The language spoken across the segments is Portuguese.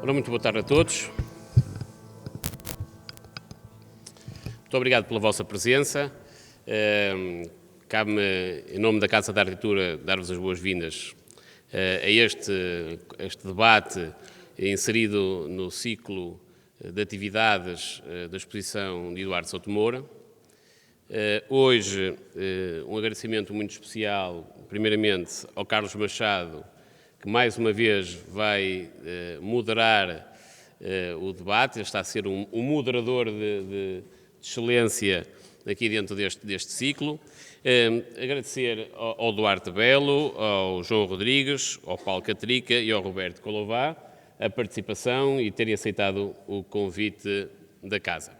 Ora, muito boa tarde a todos. Muito obrigado pela vossa presença. Cabe-me, em nome da Casa da Arquitetura, dar-vos as boas-vindas a este debate inserido no ciclo de atividades da exposição de Eduardo Souto Moura. Hoje, um agradecimento muito especial, primeiramente, ao Carlos Machado, que mais uma vez vai moderar o debate. Ele está a ser um moderador de excelência aqui dentro deste ciclo. Agradecer ao Duarte Belo, ao João Rodrigues, ao Paulo Catrica e ao Roberto Colová a participação e terem aceitado o convite da Casa.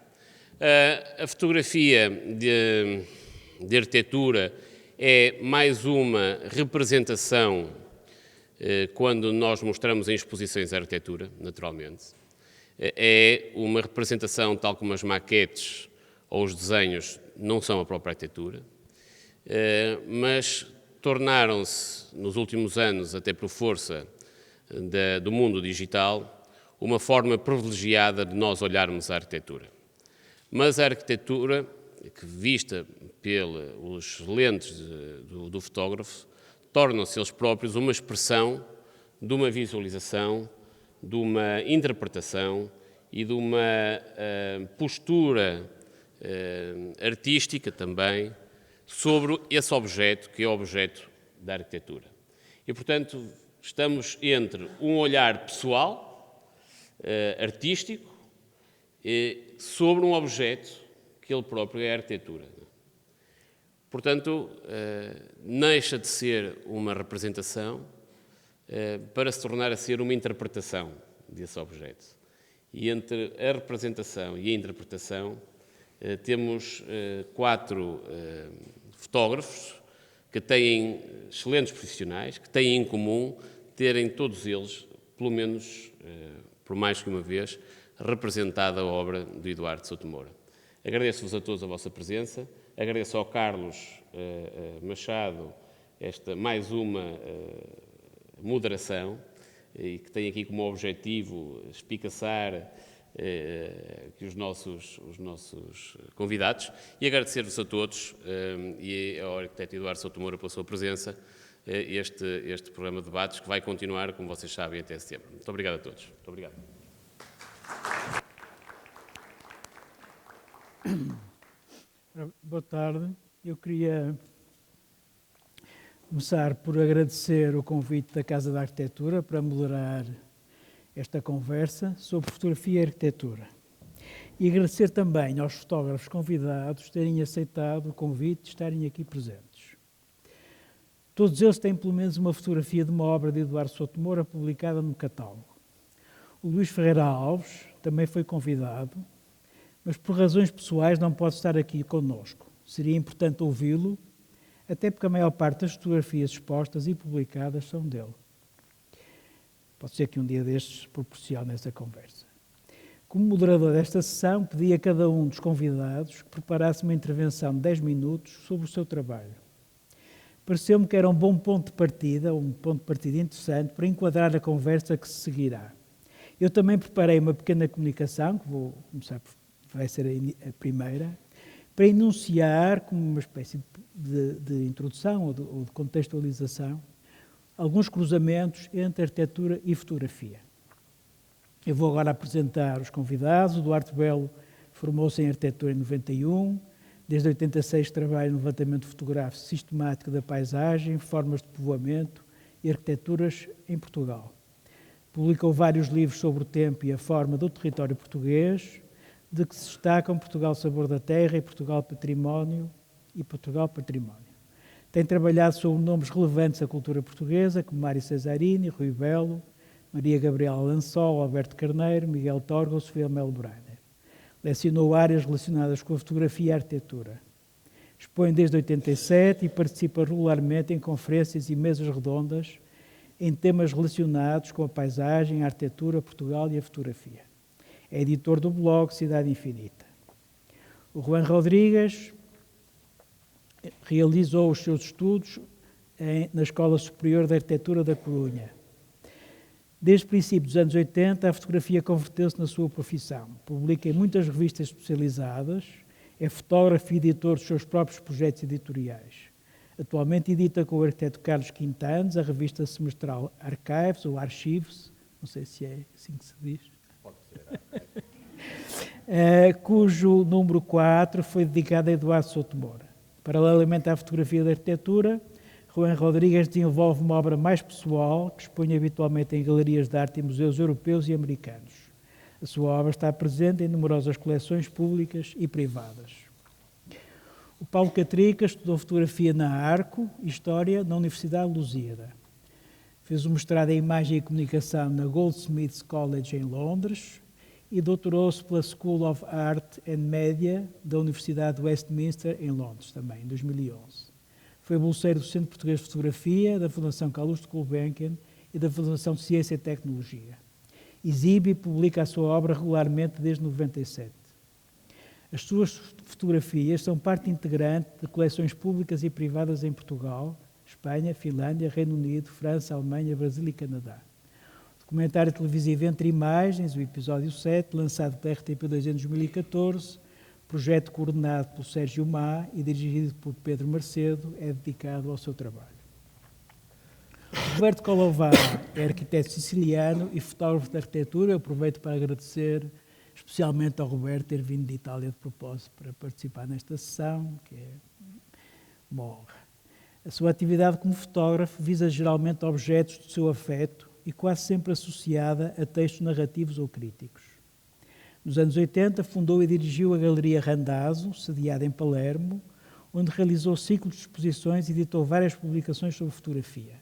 A fotografia de arquitetura é mais uma representação quando nós mostramos em exposições a arquitetura, naturalmente. É uma representação tal como as maquetes ou os desenhos não são a própria arquitetura, mas tornaram-se, nos últimos anos, até por força do mundo digital, uma forma privilegiada de nós olharmos a arquitetura. Mas a arquitetura, que vista pelos lentes do fotógrafo, tornam-se eles próprios uma expressão de uma visualização, de uma interpretação e de uma postura artística também sobre esse objeto, que é o objeto da arquitetura. E, portanto, estamos entre um olhar pessoal, artístico, sobre um objeto que ele próprio é a arquitetura. Portanto, deixa de ser uma representação para se tornar a ser uma interpretação desse objeto. E entre a representação e a interpretação temos 4 fotógrafos que têm excelentes profissionais, que têm em comum terem todos eles, pelo menos, por mais que uma vez, representada a obra do Eduardo Souto Moura. Agradeço-vos a todos a vossa presença, agradeço ao Carlos Machado esta mais uma moderação, e que tem aqui como objetivo espicaçar que os nossos convidados, e agradecer-vos a todos e ao arquiteto Eduardo Souto Moura pela sua presença, este programa de debates que vai continuar, como vocês sabem, até setembro. Muito obrigado a todos. Muito obrigado. Boa tarde. Eu queria começar por agradecer o convite da Casa da Arquitetura para moderar esta conversa sobre fotografia e arquitetura. E agradecer também aos fotógrafos convidados terem aceitado o convite de estarem aqui presentes. Todos eles têm pelo menos uma fotografia de uma obra de Eduardo Souto Moura publicada no catálogo. O Luís Ferreira Alves também foi convidado, mas por razões pessoais não pode estar aqui connosco. Seria importante ouvi-lo, até porque a maior parte das fotografias expostas e publicadas são dele. Pode ser que um dia destes proporcione essa conversa. Como moderador desta sessão, pedi a cada um dos convidados que preparasse uma intervenção de 10 minutos sobre o seu trabalho. Pareceu-me que era um bom ponto de partida, um ponto de partida interessante para enquadrar a conversa que se seguirá. Eu também preparei uma pequena comunicação, que vou começar por, vai ser a primeira, para enunciar, como uma espécie de introdução ou de contextualização, alguns cruzamentos entre arquitetura e fotografia. Eu vou agora apresentar os convidados. O Duarte Belo formou-se em arquitetura em 91, desde 86 trabalha no levantamento fotográfico sistemático da paisagem, formas de povoamento e arquiteturas em Portugal. Publicou vários livros sobre o tempo e a forma do território português, de que se destacam Portugal Sabor da Terra e Portugal Património e Portugal Património. Tem trabalhado sobre nomes relevantes da cultura portuguesa, como Mário Cesarini, Rui Belo, Maria Gabriela Lançol, Alberto Carneiro, Miguel Torga ou Sofia Melo Brainer. Lecionou áreas relacionadas com a fotografia e a arquitetura. Expõe desde 87 e participa regularmente em conferências e mesas redondas em temas relacionados com a paisagem, a arquitetura, Portugal e a fotografia. É editor do blog Cidade Infinita. O Juan Rodrigues realizou os seus estudos na Escola Superior de Arquitetura da Corunha. Desde o princípio dos anos 80, a fotografia converteu-se na sua profissão. Publica em muitas revistas especializadas, é fotógrafo e editor dos seus próprios projetos editoriais. Atualmente edita com o arquiteto Carlos Quintanes a revista semestral Archives, ou Archives, não sei se é assim que se diz. Pode ser. Cujo número 4 foi dedicado a Eduardo Souto Moura. Paralelamente à fotografia da arquitetura, Rubén Rodrigues desenvolve uma obra mais pessoal que expõe habitualmente em galerias de arte e museus europeus e americanos. A sua obra está presente em numerosas coleções públicas e privadas. O Paulo Catrica estudou fotografia na Arco e História na Universidade de Lusíada. Fez um mestrado em Imagem e Comunicação na Goldsmiths College em Londres e doutorou-se pela School of Art and Media da Universidade de Westminster em Londres, também, em 2011. Foi bolseiro do Centro Português de Fotografia, da Fundação Calouste Gulbenkian e da Fundação Ciência e Tecnologia. Exibe e publica a sua obra regularmente desde 1997. As suas fotografias são parte integrante de coleções públicas e privadas em Portugal, Espanha, Finlândia, Reino Unido, França, Alemanha, Brasil e Canadá. O documentário televisivo Entre Imagens, o episódio 7, lançado pela RTP2 em 2014, projeto coordenado por Sérgio Má e dirigido por Pedro Macedo, é dedicado ao seu trabalho. Roberto Colová é arquiteto siciliano e fotógrafo de arquitetura. Eu aproveito para agradecer especialmente ao Roberto ter vindo de Itália de propósito para participar nesta sessão, que é uma honra. A sua atividade como fotógrafo visa geralmente objetos do seu afeto e quase sempre associada a textos narrativos ou críticos. Nos anos 80, fundou e dirigiu a Galeria Randazzo, sediada em Palermo, onde realizou ciclos de exposições e editou várias publicações sobre fotografia.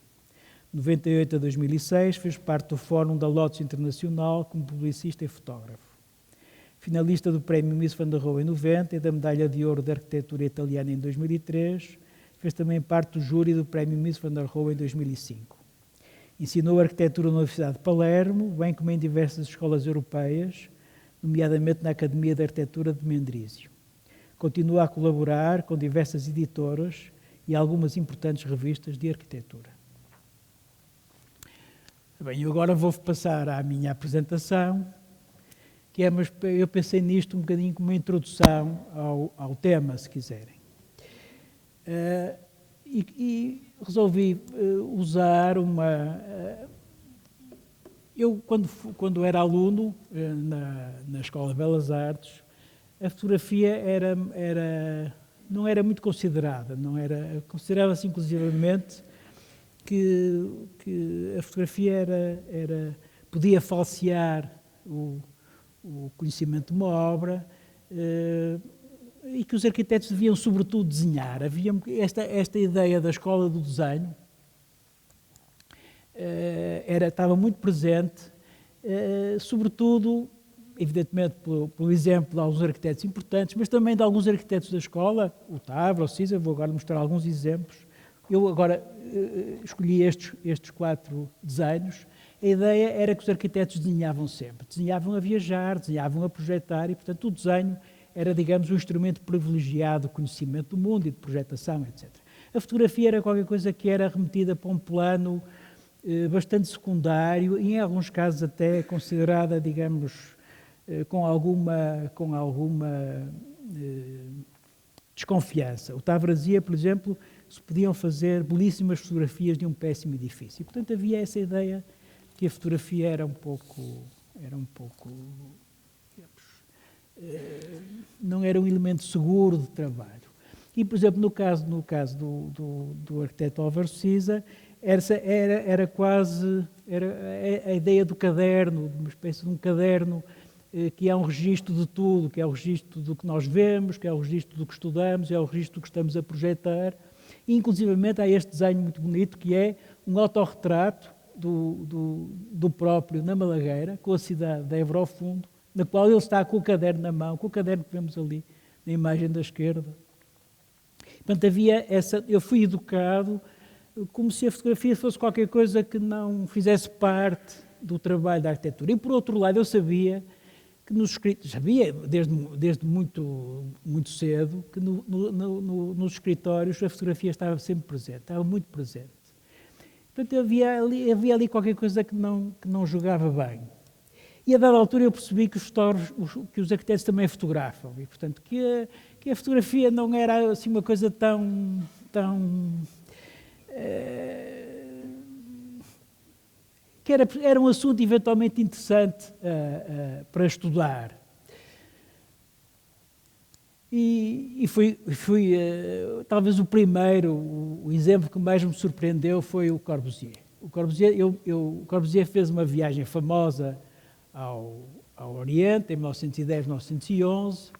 De 98 a 2006, fez parte do Fórum da Lotus Internacional como publicista e fotógrafo. Finalista do Prémio Mies van der Rohe em 90 e da Medalha de Ouro de Arquitetura Italiana em 2003, fez também parte do júri do Prémio Mies van der Rohe em 2005. Ensinou arquitetura na Universidade de Palermo, bem como em diversas escolas europeias, nomeadamente na Academia de Arquitetura de Mendrisio. Continua a colaborar com diversas editoras e algumas importantes revistas de arquitetura. Bem, eu agora vou passar à minha apresentação, que é, mas eu pensei nisto um bocadinho como uma introdução ao tema, se quiserem. E resolvi usar uma... Eu, quando era aluno na Escola de Belas Artes, a fotografia não era muito considerada, considerava-se inclusivamente que a fotografia podia falsear o conhecimento de uma obra e que os arquitetos deviam, sobretudo, desenhar. Havia esta ideia da escola do desenho, estava muito presente, sobretudo, evidentemente, pelo exemplo de alguns arquitetos importantes, mas também de alguns arquitetos da escola, o Tavra, o Cisa. Vou agora mostrar alguns exemplos. Eu agora escolhi estes 4 desenhos. A ideia era que os arquitetos desenhavam sempre. Desenhavam a viajar, desenhavam a projetar e, portanto, o desenho era, digamos, um instrumento privilegiado de conhecimento do mundo e de projetação, etc. A fotografia era qualquer coisa que era remetida para um plano bastante secundário e, em alguns casos, até considerada, digamos, com alguma desconfiança. O Tavra dizia, por exemplo, se podiam fazer belíssimas fotografias de um péssimo edifício. E, portanto, havia essa ideia que a fotografia era um pouco não era um elemento seguro de trabalho. E, por exemplo, no caso do arquiteto Álvaro Siza, era quase a ideia do caderno, uma espécie de um caderno que é um registro de tudo, que é o registro do que nós vemos, que é o registro do que estudamos, é o registro do que estamos a projetar. E, inclusivamente, há este desenho muito bonito, que é um autorretrato do próprio na Malagueira, com a cidade de Évora ao fundo, na qual ele está com o caderno na mão, com o caderno que vemos ali na imagem da esquerda. Portanto, eu fui educado como se a fotografia fosse qualquer coisa que não fizesse parte do trabalho da arquitetura. E, por outro lado, eu sabia que desde muito cedo, que nos escritórios a fotografia estava sempre presente, estava muito presente. Portanto, havia ali qualquer coisa que não jogava bem. E a dada altura eu percebi que os arquitetos também fotografam, e portanto que a fotografia não era assim uma coisa tão que era um assunto eventualmente interessante para estudar. E fui talvez o exemplo que mais me surpreendeu foi o Corbusier. O Corbusier fez uma viagem famosa ao Oriente, em 1910, 1911,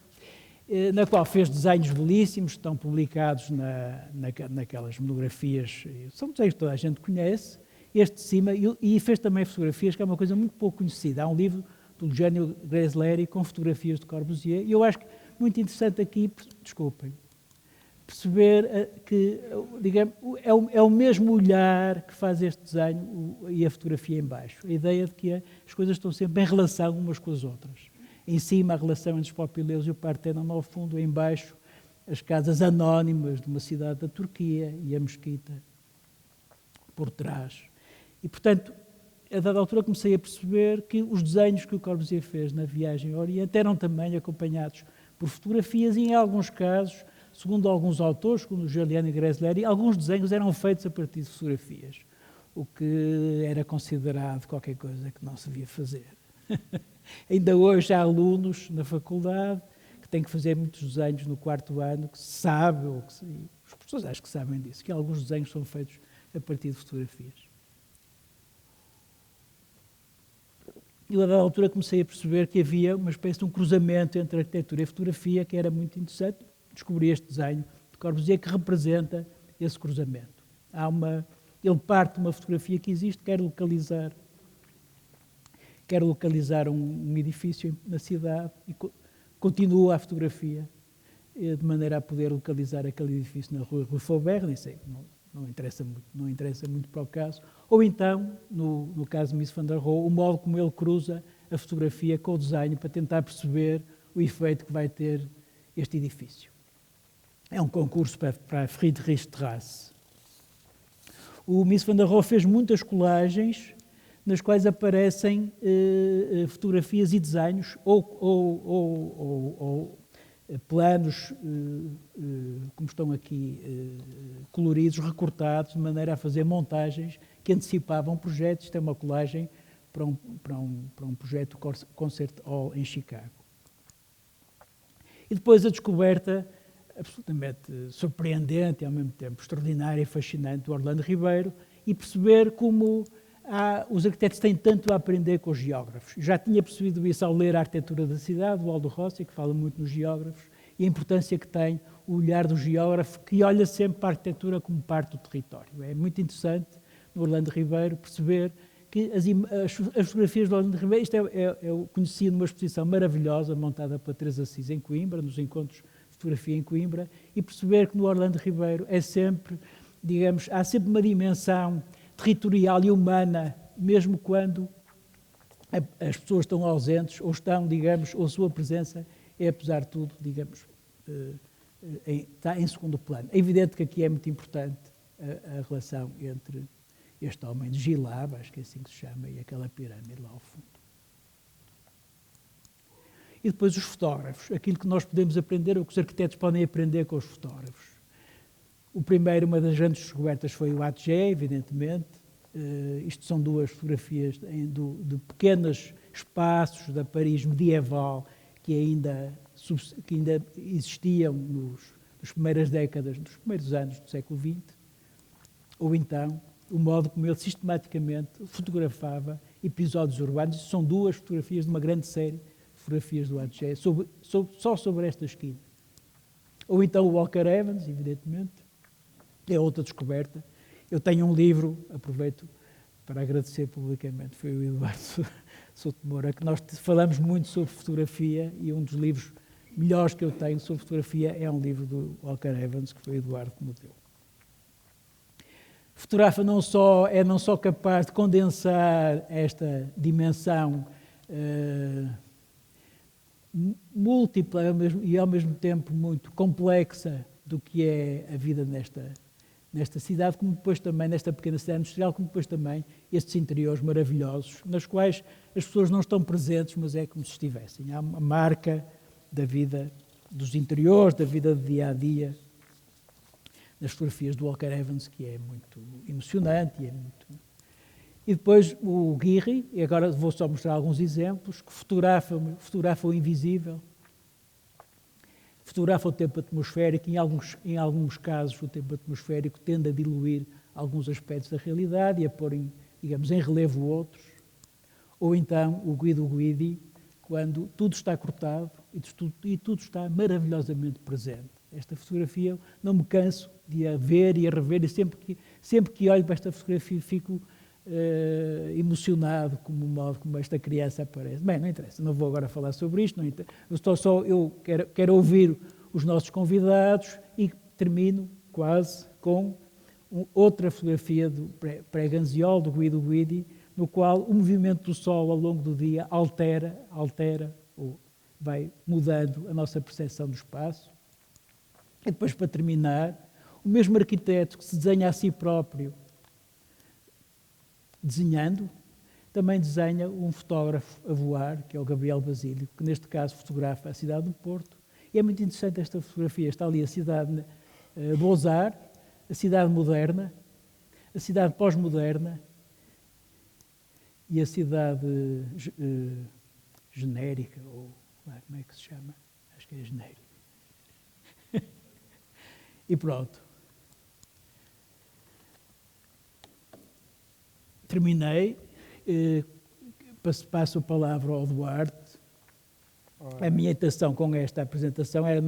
na qual fez desenhos belíssimos, que estão publicados naquelas monografias, são desenhos que toda a gente conhece, este de cima, e fez também fotografias, que é uma coisa muito pouco conhecida. Há um livro do Eugenio Gresleri com fotografias de Corbusier, e eu acho que muito interessante aqui, desculpem, perceber que, digamos, é o mesmo olhar que faz este desenho e a fotografia em baixo. A ideia de que as coisas estão sempre em relação umas com as outras. Em cima, a relação entre os Popileus e o Partenon, ao fundo, em baixo, as casas anónimas de uma cidade da Turquia e a mesquita por trás. E, portanto, a dada altura comecei a perceber que os desenhos que o Corbusier fez na viagem ao Oriente eram também acompanhados por fotografias e, em alguns casos, segundo alguns autores, como o Giuliano Gresleri, alguns desenhos eram feitos a partir de fotografias, o que era considerado qualquer coisa que não se devia fazer. Ainda hoje há alunos na faculdade que têm que fazer muitos desenhos no quarto ano, que se sabe, os professores acho que sabem disso, que alguns desenhos são feitos a partir de fotografias. E a dada altura comecei a perceber que havia uma espécie de um cruzamento entre arquitetura e fotografia que era muito interessante. Descobri este desenho de Corbusier que representa esse cruzamento. Ele parte de uma fotografia que existe, quer localizar um edifício na cidade e continua a fotografia de maneira a poder localizar aquele edifício na rua Rue Faubert, nem sei, não interessa muito para o caso, ou então, no caso de Mies van der Rohe, o modo como ele cruza a fotografia com o desenho para tentar perceber o efeito que vai ter este edifício. É um concurso para a Friedrichstrasse. O Mies van der Rohe fez muitas colagens nas quais aparecem fotografias e desenhos ou planos, como estão aqui, coloridos, recortados, de maneira a fazer montagens que antecipavam projetos. Isto é uma colagem para um projeto Concert Hall em Chicago. E depois a descoberta absolutamente surpreendente e ao mesmo tempo extraordinária e fascinante do Orlando Ribeiro e perceber como os arquitetos têm tanto a aprender com os geógrafos. Já tinha percebido isso ao ler a arquitetura da cidade, do Aldo Rossi, que fala muito nos geógrafos, e a importância que tem o olhar do geógrafo, que olha sempre para a arquitetura como parte do território. É muito interessante, no Orlando Ribeiro, perceber que as fotografias do Orlando Ribeiro, isto eu conheci numa exposição maravilhosa, montada pela Teresa Assis em Coimbra, nos encontros de fotografia em Coimbra, e perceber que no Orlando Ribeiro é sempre, digamos, há sempre uma dimensão territorial e humana, mesmo quando as pessoas estão ausentes ou estão, digamos, ou a sua presença é, apesar de tudo, digamos, está em segundo plano. É evidente que aqui é muito importante a relação entre este homem de Gilab, acho que é assim que se chama, e aquela pirâmide lá ao fundo. E depois os fotógrafos, aquilo que nós podemos aprender, ou que os arquitetos podem aprender com os fotógrafos. Uma das grandes descobertas foi o Atget, evidentemente. Isto são duas fotografias de pequenos espaços da Paris medieval que ainda existiam nas primeiras décadas, nos primeiros anos do século XX. Ou então, o modo como ele sistematicamente fotografava episódios urbanos. Isto são duas fotografias de uma grande série de fotografias do Atget, só sobre esta esquina. Ou então o Walker Evans, evidentemente. É outra descoberta. Eu tenho um livro, aproveito para agradecer publicamente, foi o Eduardo Souto Moura, que nós falamos muito sobre fotografia e um dos livros melhores que eu tenho sobre fotografia é um livro do Walker Evans, que foi o Eduardo que me deu. O fotógrafo não só capaz de condensar esta dimensão múltipla e ao mesmo tempo muito complexa do que é a vida nesta cidade, como depois também, nesta pequena cidade industrial, como depois também estes interiores maravilhosos, nas quais as pessoas não estão presentes, mas é como se estivessem. Há uma marca da vida dos interiores, da vida do dia-a-dia, nas fotografias do Walker Evans, que é muito emocionante E depois o Guirri, e agora vou só mostrar alguns exemplos, que fotografa o invisível, fotografa o tempo atmosférico, em alguns casos o tempo atmosférico tende a diluir alguns aspectos da realidade e a pôr, digamos, em relevo outros. Ou então o Guido Guidi, quando tudo está cortado e tudo está maravilhosamente presente. Esta fotografia não me canso de a ver e a rever, e sempre que olho para esta fotografia fico emocionado com o modo como esta criança aparece. Bem, não interessa, não vou agora falar sobre isto, eu quero ouvir os nossos convidados e termino quase com outra fotografia do Preganziol, do Guido Guidi, no qual o movimento do Sol ao longo do dia altera ou vai mudando a nossa percepção do espaço. E depois, para terminar, o mesmo arquiteto que se desenha a si próprio, desenhando, também desenha um fotógrafo a voar, que é o Gabriel Basílio, que neste caso fotografa a cidade do Porto. E é muito interessante esta fotografia. Está ali a cidade Beaux-Arts, a cidade moderna, a cidade pós-moderna e a cidade genérica, ou como é que se chama? Acho que é genérica. E pronto. Terminei. Passo a palavra ao Duarte. A minha intenção com esta apresentação era,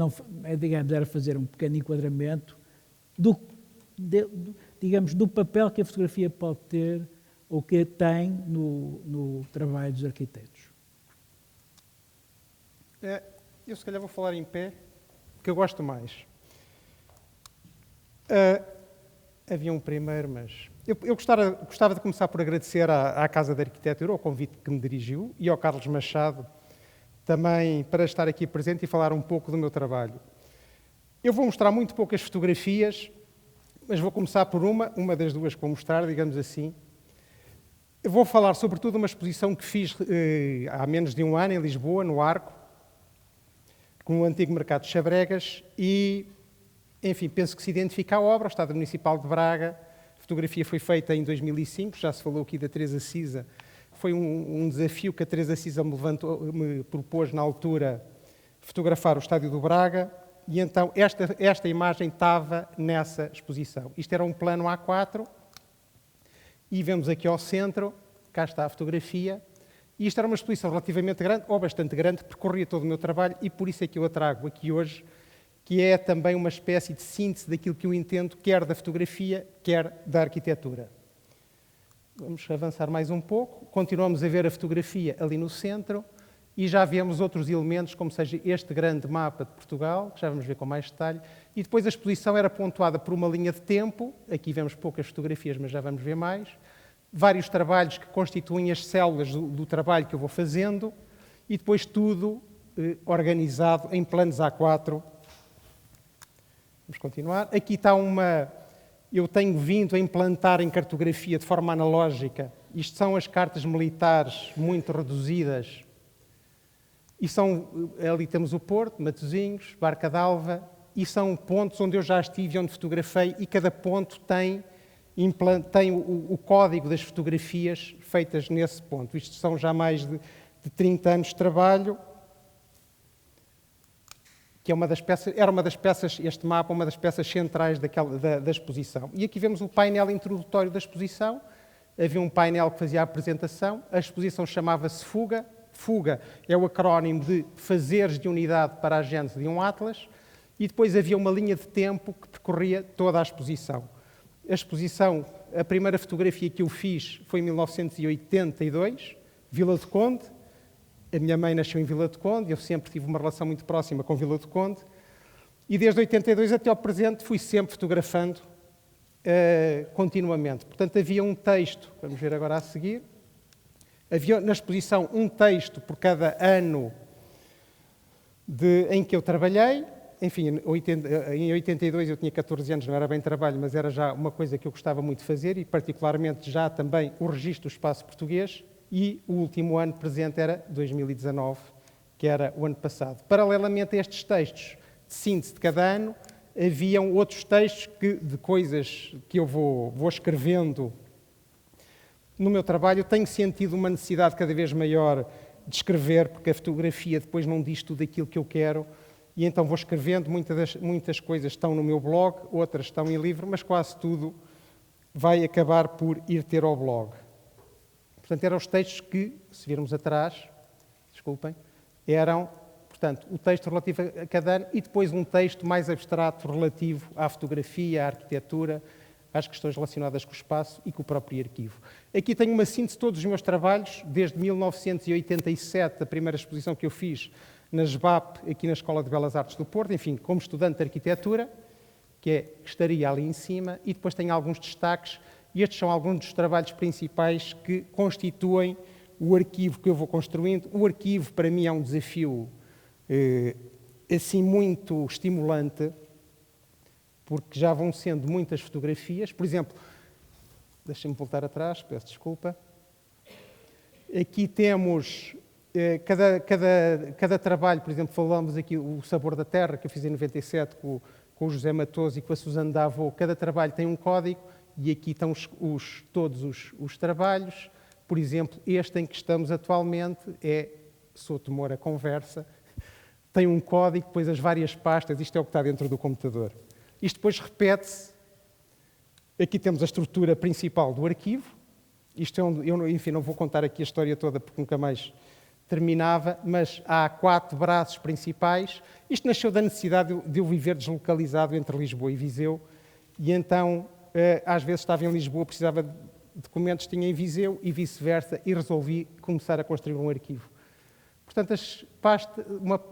era fazer um pequeno enquadramento do papel que a fotografia pode ter ou que tem no trabalho dos arquitetos. Eu se calhar vou falar em pé, porque eu gosto mais. Havia um primeiro, mas... Eu gostava de começar por agradecer à Casa da Arquitetura o convite que me dirigiu e ao Carlos Machado também para estar aqui presente e falar um pouco do meu trabalho. Eu vou mostrar muito poucas fotografias, mas vou começar por uma das duas que vou mostrar, digamos assim. Eu vou falar sobretudo de uma exposição que fiz há menos de um ano em Lisboa, no Arco, com o antigo mercado de Chabregas e, enfim, penso que se identifica a obra, o Estádio Municipal de Braga. A fotografia foi feita em 2005, já se falou aqui da Teresa Cisa. Foi um desafio que a Teresa Cisa me propôs na altura, fotografar o Estádio do Braga, e então esta imagem estava nessa exposição. Isto era um plano A4, e vemos aqui ao centro, cá está a fotografia, e isto era uma exposição relativamente grande, ou bastante grande, que percorria todo o meu trabalho, e por isso é que eu a trago aqui hoje, que é também uma espécie de síntese daquilo que eu entendo, quer da fotografia, quer da arquitetura. Vamos avançar mais um pouco. Continuamos a ver a fotografia ali no centro e já vemos outros elementos, como seja este grande mapa de Portugal, que já vamos ver com mais detalhe. E depois a exposição era pontuada por uma linha de tempo. Aqui vemos poucas fotografias, mas já vamos ver mais. Vários trabalhos que constituem as células do trabalho que eu vou fazendo e depois tudo organizado em planos A4. Vamos continuar. Aqui está eu tenho vindo a implantar em cartografia de forma analógica. Isto são as cartas militares muito reduzidas. E ali temos o Porto, Matosinhos, Barca d'Alva, e são pontos onde eu já estive, onde fotografei, e cada ponto tem o código das fotografias feitas nesse ponto. Isto são já mais de 30 anos de trabalho, que era uma das peças, este mapa, uma das peças centrais da exposição. E aqui vemos o painel introdutório da exposição. Havia um painel que fazia a apresentação. A exposição chamava-se Fuga. Fuga é o acrónimo de Fazeres de Unidade para a Gênese de um Atlas. E depois havia uma linha de tempo que percorria toda a exposição. A primeira fotografia que eu fiz foi em 1982, Vila do Conde. A minha mãe nasceu em Vila do Conde, eu sempre tive uma relação muito próxima com Vila do Conde. E desde 82 até ao presente fui sempre fotografando continuamente. Portanto, havia um texto, vamos ver agora a seguir, havia na exposição um texto por cada ano em que eu trabalhei. enfim, em 82 eu tinha 14 anos, não era bem trabalho, mas era já uma coisa que eu gostava muito de fazer e particularmente já também o registro do espaço português e o último ano presente era 2019, que era o ano passado. Paralelamente a estes textos de síntese de cada ano, haviam outros textos de coisas que eu vou escrevendo no meu trabalho. Eu tenho sentido uma necessidade cada vez maior de escrever, porque a fotografia depois não diz tudo aquilo que eu quero, e então vou escrevendo. Muitas coisas estão no meu blog, outras estão em livro, mas quase tudo vai acabar por ir ter ao blog. Portanto, eram os textos que, se virmos atrás, desculpem, eram, portanto, o texto relativo a cada ano e depois um texto mais abstrato relativo à fotografia, à arquitetura, às questões relacionadas com o espaço e com o próprio arquivo. Aqui tenho uma síntese de todos os meus trabalhos, desde 1987, a primeira exposição que eu fiz na SBAP, aqui na Escola de Belas Artes do Porto, enfim, como estudante de arquitetura, que estaria ali em cima, e depois tenho alguns destaques, e estes são alguns dos trabalhos principais que constituem o arquivo que eu vou construindo. O arquivo, para mim, é um desafio assim muito estimulante, porque já vão sendo muitas fotografias. Por exemplo, deixem-me voltar atrás, peço desculpa. Aqui temos cada trabalho, por exemplo, falamos aqui o Sabor da Terra, que eu fiz em 97 com o José Matoso e com a Suzana Davô. Cada trabalho tem um código e aqui estão todos os trabalhos. Por exemplo, este em que estamos atualmente é Souto Moura Conversa. Tem um código, depois as várias pastas, isto é o que está dentro do computador. Isto depois repete-se. Aqui temos a estrutura principal do arquivo. Isto enfim, não vou contar aqui a história toda porque nunca mais terminava, mas há 4 braços principais. Isto nasceu da necessidade de eu viver deslocalizado entre Lisboa e Viseu, e então, às vezes estava em Lisboa, precisava de documentos, tinha em Viseu e vice-versa, e resolvi começar a construir um arquivo. Portanto,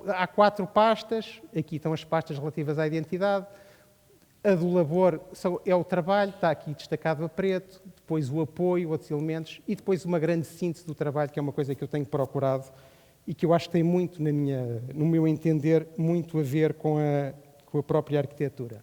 há 4 pastas, aqui estão as pastas relativas à identidade. A do labor é o trabalho, está aqui destacado a preto, depois o apoio, outros elementos, e depois uma grande síntese do trabalho, que é uma coisa que eu tenho procurado e que eu acho que tem muito, no meu entender, muito a ver com a própria arquitetura.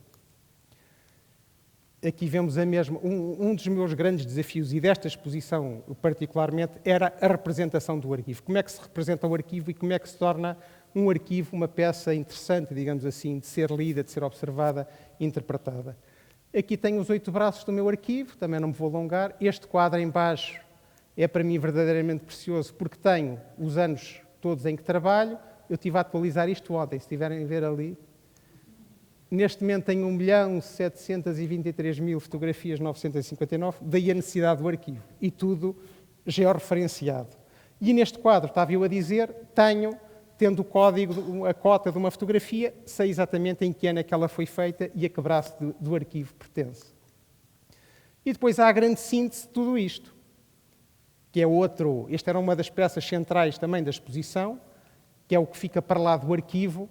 Aqui vemos a mesma. Um dos meus grandes desafios, e desta exposição particularmente, era a representação do arquivo. Como é que se representa o arquivo e como é que se torna um arquivo uma peça interessante, digamos assim, de ser lida, de ser observada, interpretada. Aqui tenho os 8 braços do meu arquivo, também não me vou alongar. Este quadro em baixo é para mim verdadeiramente precioso, porque tenho os anos todos em que trabalho. Eu estive a atualizar isto ontem, se estiverem a ver ali. Neste momento tenho 1.723.000 fotografias 959, daí a necessidade do arquivo. E tudo georreferenciado. E neste quadro, estava eu a dizer, tendo o código, a cota de uma fotografia, sei exatamente em que ano é que ela foi feita e a que braço do arquivo pertence. E depois há a grande síntese de tudo isto, que é esta era uma das peças centrais também da exposição, que é o que fica para lá do arquivo.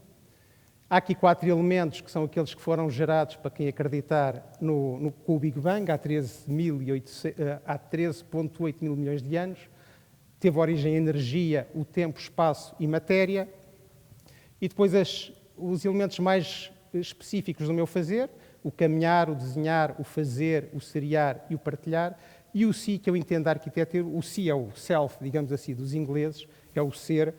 Há aqui 4 elementos, que são aqueles que foram gerados, para quem acreditar, com o Big Bang, há 13,8 mil milhões de anos. Teve origem a energia, o tempo, espaço e matéria. E depois os elementos mais específicos do meu fazer, o caminhar, o desenhar, o fazer, o seriar e o partilhar. E o si, que eu entendo da arquitetura, o si é o self, digamos assim, dos ingleses, é o ser,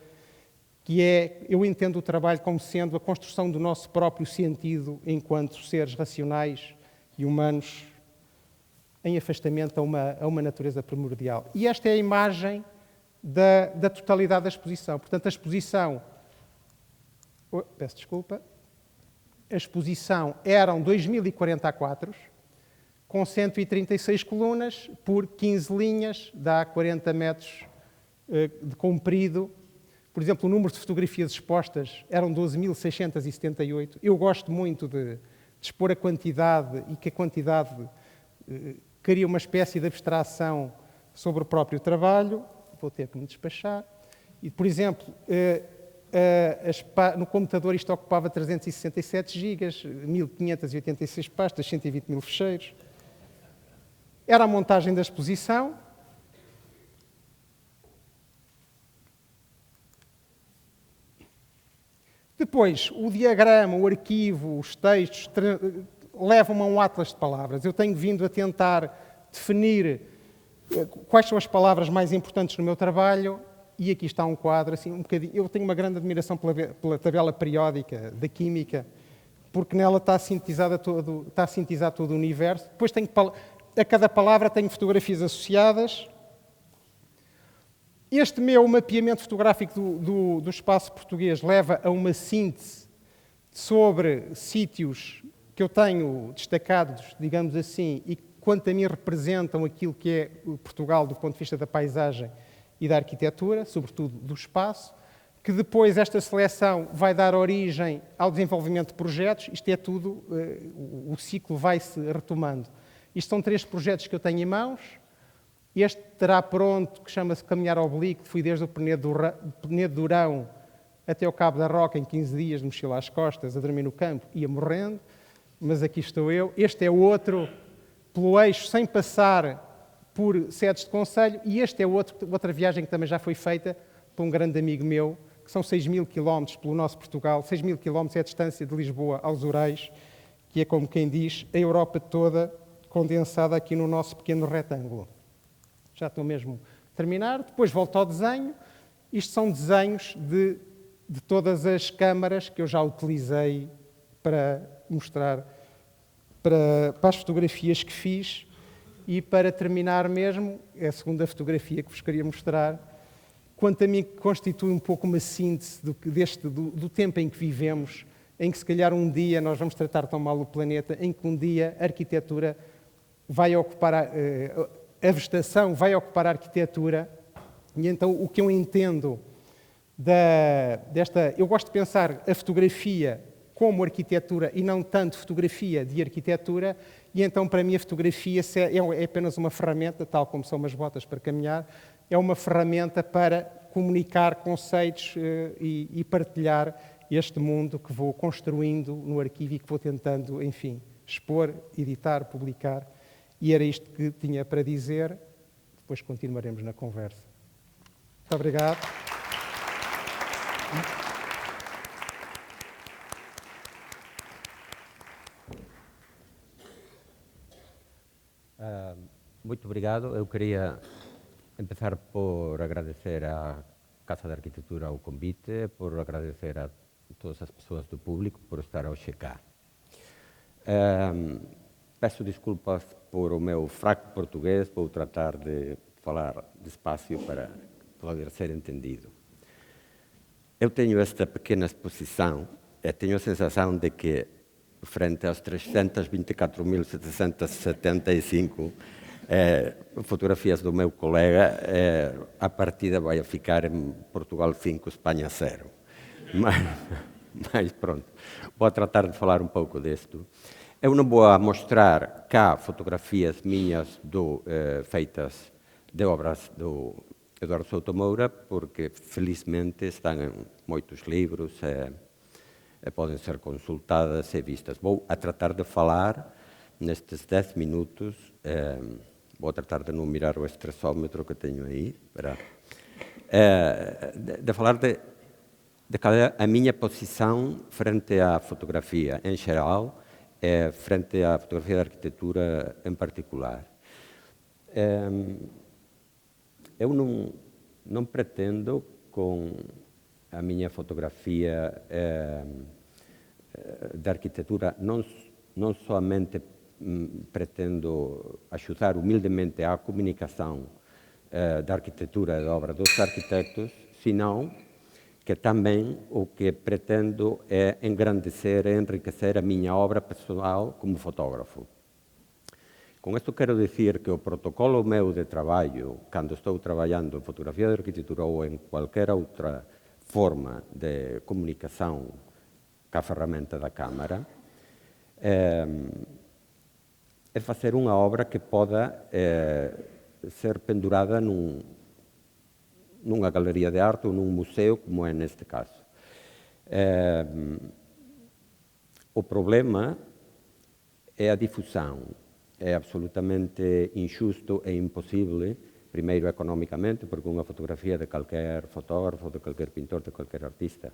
que eu entendo o trabalho como sendo a construção do nosso próprio sentido enquanto seres racionais e humanos em afastamento a uma natureza primordial. E esta é a imagem da totalidade da exposição. Portanto, a exposição eram 2.040 quadros, com 136 colunas por 15 linhas, dá 40 metros de comprido. Por exemplo, o número de fotografias expostas eram 12.678. Eu gosto muito de expor a quantidade e que a quantidade cria uma espécie de abstração sobre o próprio trabalho. Vou ter que me despachar. E, por exemplo, no computador isto ocupava 367 gigas, 1.586 pastas, 120 mil fecheiros. Era a montagem da exposição. Depois, o diagrama, o arquivo, os textos levam-me a um atlas de palavras. Eu tenho vindo a tentar definir quais são as palavras mais importantes no meu trabalho, e aqui está um quadro, assim, um bocadinho. Eu tenho uma grande admiração pela tabela periódica da química, porque nela está sintetizado todo o universo. Depois a cada palavra tenho fotografias associadas. Este meu mapeamento fotográfico do espaço português leva a uma síntese sobre sítios que eu tenho destacados, digamos assim, e que, quanto a mim, representam aquilo que é Portugal do ponto de vista da paisagem e da arquitetura, sobretudo do espaço, que depois esta seleção vai dar origem ao desenvolvimento de projetos. Isto é tudo, o ciclo vai-se retomando. Isto são 3 projetos que eu tenho em mãos. Este terá pronto, que chama-se Caminhar Oblíquo, fui desde o Penedo de Durão até o Cabo da Roca em 15 dias, de mochila às costas, a dormir no campo, ia morrendo, mas aqui estou eu. Este é outro, pelo eixo, sem passar por sedes de concelho, e este é outra viagem que também já foi feita por um grande amigo meu, que são 6.000 quilómetros pelo nosso Portugal. 6.000 quilómetros é a distância de Lisboa aos Urais, que é, como quem diz, a Europa toda condensada aqui no nosso pequeno retângulo. Já estou mesmo a terminar. Depois volto ao desenho. Isto são desenhos de todas as câmaras que eu já utilizei para mostrar, para as fotografias que fiz. E para terminar mesmo, é a segunda fotografia que vos queria mostrar. Quanto a mim, constitui um pouco uma síntese do tempo em que vivemos, em que se calhar um dia nós vamos tratar tão mal o planeta, em que um dia a arquitetura vai ocupar a vegetação vai ocupar a arquitetura, e então o que eu entendo desta... Eu gosto de pensar a fotografia como arquitetura e não tanto fotografia de arquitetura, e então para mim a fotografia é apenas uma ferramenta, tal como são umas botas para caminhar, é uma ferramenta para comunicar conceitos e partilhar este mundo que vou construindo no arquivo e que vou tentando, enfim, expor, editar, publicar. E era isto que tinha para dizer. Depois continuaremos na conversa. Muito obrigado. Muito obrigado. Eu queria começar por agradecer à Casa de Arquitetura o convite, por agradecer a todas as pessoas do público por estar hoje cá. Peço desculpas por o meu fraco português, vou tratar de falar despacio para poder ser entendido. Eu tenho esta pequena exposição e tenho a sensação de que, frente aos 324.775 fotografias do meu colega, a partida vai ficar em Portugal 5, Espanha 0. Mas pronto, vou tratar de falar um pouco disto. Eu não vou mostrar cá fotografias minhas feitas de obras do Eduardo Souto Moura, porque felizmente estão em muitos livros e podem ser consultadas e vistas. Vou tratar de falar nestes 10 minutos, vou tratar de não mirar o estressómetro que tenho aí, de falar de qual é a minha posição frente à fotografia em geral, frente à fotografia da arquitetura em particular. Eu não pretendo, com a minha fotografia da arquitetura, não somente pretendo ajudar humildemente à comunicação da arquitetura e da obra dos arquitetos, senão que também o que pretendo é engrandecer e enriquecer a minha obra pessoal como fotógrafo. Com isto quero dizer que o protocolo meu de trabalho, quando estou trabalhando em fotografia de arquitetura ou em qualquer outra forma de comunicação com a ferramenta da câmara, é fazer uma obra que possa ser pendurada numa galeria de arte ou num museu, como é neste caso. O problema é a difusão. É absolutamente injusto e impossível, primeiro economicamente, porque uma fotografia de qualquer fotógrafo, de qualquer pintor, de qualquer artista,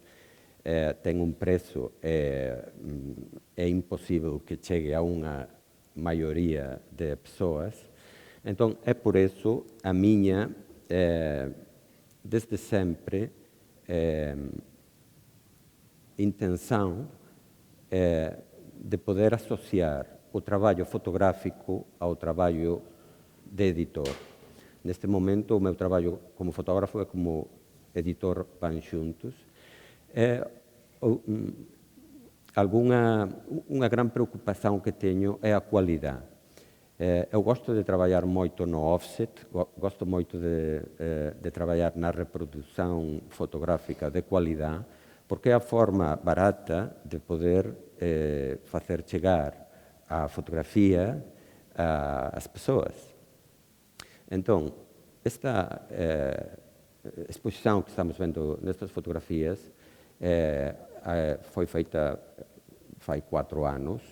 tem um preço, é impossível que chegue a uma maioria de pessoas. Então, é por isso a minha, desde sempre, intenção de poder associar o trabalho fotográfico ao trabalho de editor. Neste momento, o meu trabalho como fotógrafo e como editor van xuntos. Uma grande preocupação que tenho é a qualidade. Eu gosto de trabalhar muito no offset, gosto muito de trabalhar na reprodução fotográfica de qualidade, porque é a forma barata de poder fazer chegar a fotografia às pessoas. Então, esta exposição que estamos vendo nestas fotografias foi feita faz 4 anos.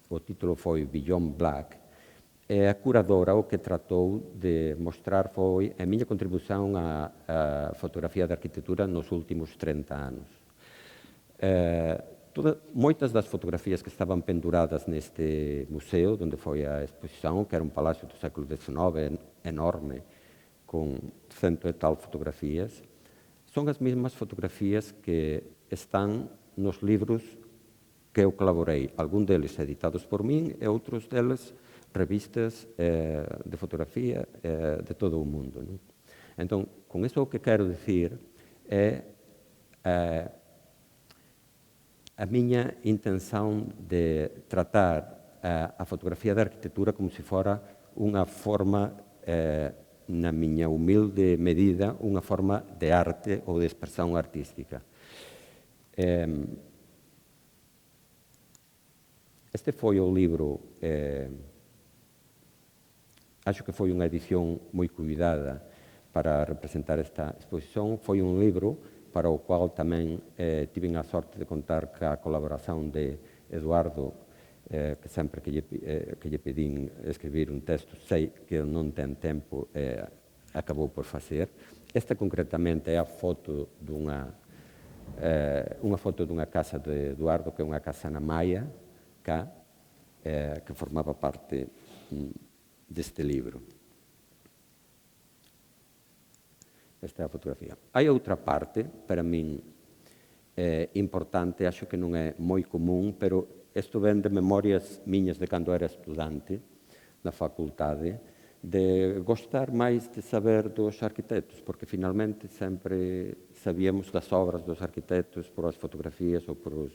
O título foi Beyond Black. A curadora o que tratou de mostrar foi a minha contribuição à fotografia de arquitetura nos últimos 30 anos. Muitas das fotografias que estavam penduradas neste museu, onde foi a exposição, que era um palácio do século XIX, enorme, com 100 e tal fotografias, são as mesmas fotografias que estão nos livros que eu colaborei, alguns deles editados por mim e outros deles revistas de fotografia de todo o mundo. Não? Então, com isso o que quero dizer é a minha intenção de tratar a fotografia da arquitetura como se fora uma forma, na minha humilde medida, uma forma de arte ou de expressão artística. Este foi o livro, acho que foi uma edição muito cuidada para representar esta exposição. Foi um livro para o qual também tive a sorte de contar com a colaboração de Eduardo, que sempre que lhe pedi escrever um texto, sei que ele não tem tempo, acabou por fazer. Esta, concretamente, é a foto de uma foto de uma casa de Eduardo, que é uma casa na Maia, cá, que formava parte deste livro. Esta é a fotografia. Há outra parte, para mim, importante, acho que não é muito comum, mas isto vem de memórias minhas de quando era estudante na faculdade, de gostar mais de saber dos arquitetos, porque finalmente sempre sabíamos das obras dos arquitetos por as fotografias ou por os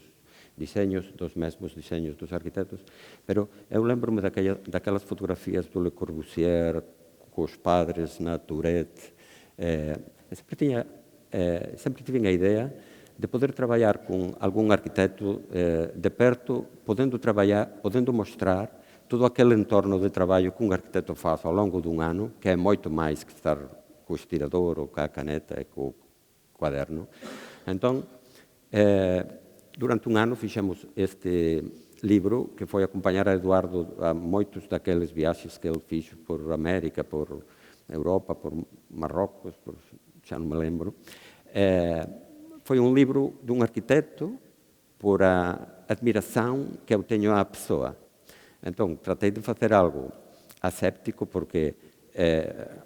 desenhos, dos mesmos desenhos dos arquitetos, mas eu lembro-me daquelas fotografias do Le Corbusier com os padres na Tourette. Sempre tive a ideia de poder trabalhar com algum arquiteto de perto, podendo mostrar todo aquele entorno de trabalho que um arquiteto faz ao longo de um ano, que é muito mais que estar com o estirador ou com a caneta e com o quaderno. Então, durante um ano fizemos este livro, que foi acompanhar a Eduardo a muitos daqueles viagens que ele fez por América, por Europa, por Marrocos, já não me lembro. Foi um livro de um arquiteto por a admiração que eu tenho à pessoa. Então, tratei de fazer algo asséptico, porque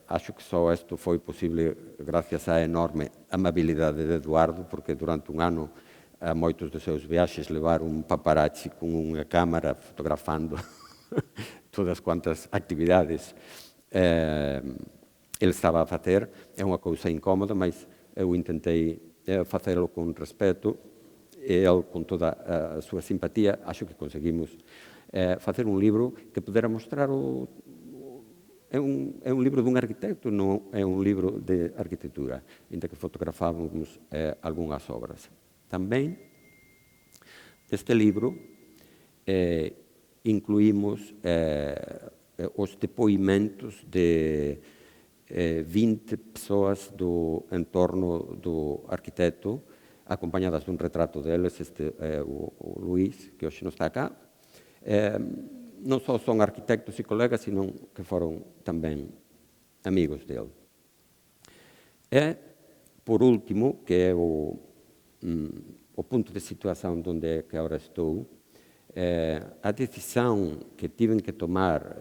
acho que só isto foi possível graças à enorme amabilidade de Eduardo, porque durante um ano, a muitos dos seus viagens, levaram um paparazzi com uma câmara fotografando todas quantas atividades ele estava a fazer. É uma coisa incómoda, mas eu tentei fazê-lo com respeito, e ele, com toda a sua simpatia, acho que conseguimos fazer um livro que pudera mostrar é um livro de um arquiteto, não é um livro de arquitetura, ainda que fotografávamos algumas obras. Também, neste livro, incluímos os depoimentos de 20 pessoas do entorno do arquiteto, acompanhadas de um retrato deles, o Luís, que hoje não está cá. Não só são arquitetos e colegas, sino que foram também amigos dele. E, por último, que é o ponto de situação de onde é que agora estou, a decisão que tive que tomar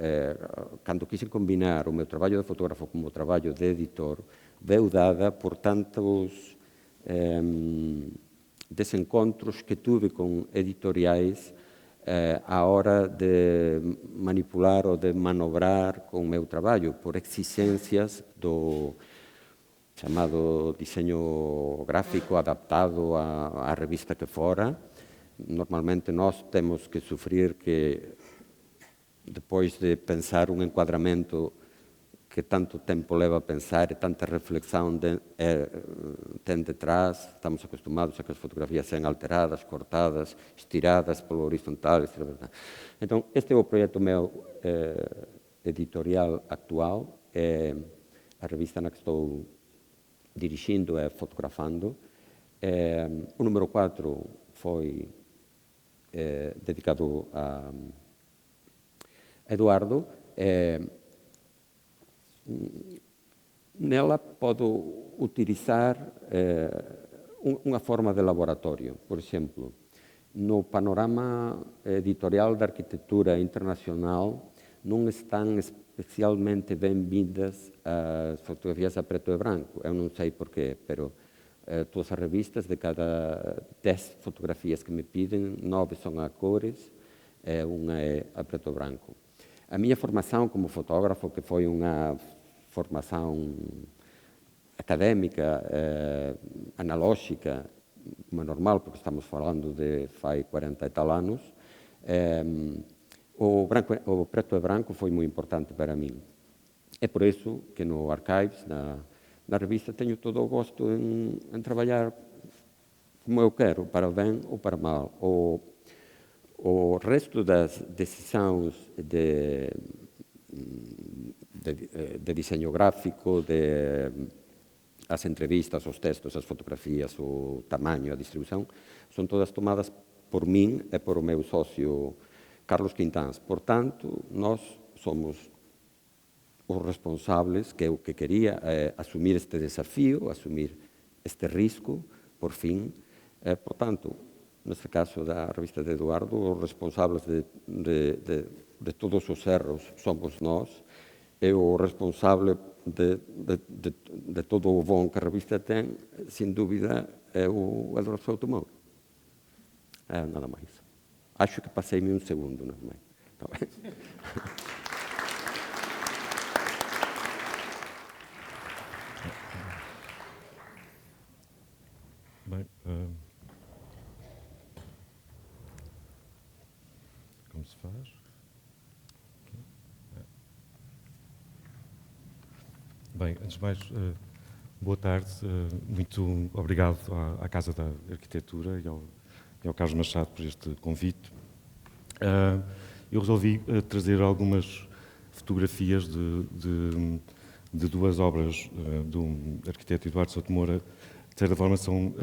quando quis combinar o meu trabalho de fotógrafo com o meu trabalho de editor, veio dada por tantos desencontros que tive com editoriais à hora de manipular ou de manobrar com o meu trabalho, por exigências do chamado diseño gráfico adaptado à revista que fora. Normalmente nós temos que sofrer que, depois de pensar um enquadramento que tanto tempo leva a pensar e tanta reflexão tem detrás, estamos acostumados a que as fotografias sejam alteradas, cortadas, estiradas pelo horizontal, etc. Então, este é o projeto meu editorial atual, a revista na que estou dirigindo e fotografando. O número 4 foi dedicado a Eduardo. Nela podo utilizar unha forma de laboratorio. Por exemplo, no panorama editorial da arquitectura internacional non están especialmente benvidas as fotografias a preto e branco. Eu non sei porqué, pero todas as revistas, de cada 10 fotografias que me piden, 9 son a cores e unha é a preto e branco. A minha formação como fotógrafo, que foi unha formação académica, analógica, como é normal, porque estamos falando de fai 40 e tal anos, o preto e branco foi muito importante para mim. É por isso que no Archives, na revista, tenho todo o gosto em trabalhar como eu quero, para o bem ou para o mal. O resto das decisões de diseño gráfico, as entrevistas, os textos, as fotografias, o tamaño, a distribución, son todas tomadas por min e por o meu socio Carlos Quintáns. Portanto, nós somos os responsables, que o que quería asumir este desafío, asumir este risco, por fin. Portanto, neste caso da revista de Eduardo, os responsables de todos os erros somos nós, e o responsable de todo o bom que a revista ten, sin dúbida, é o Eduardo Souto Moura. Nada máis. Acho que passei-me um segundo, nada máis. Tá bem? Bem, como se faz? Bem, antes de mais, boa tarde. Muito obrigado à Casa da Arquitetura e ao Carlos Machado por este convite. Eu resolvi trazer algumas fotografias de duas obras do arquiteto Eduardo Souto Moura. De certa forma, são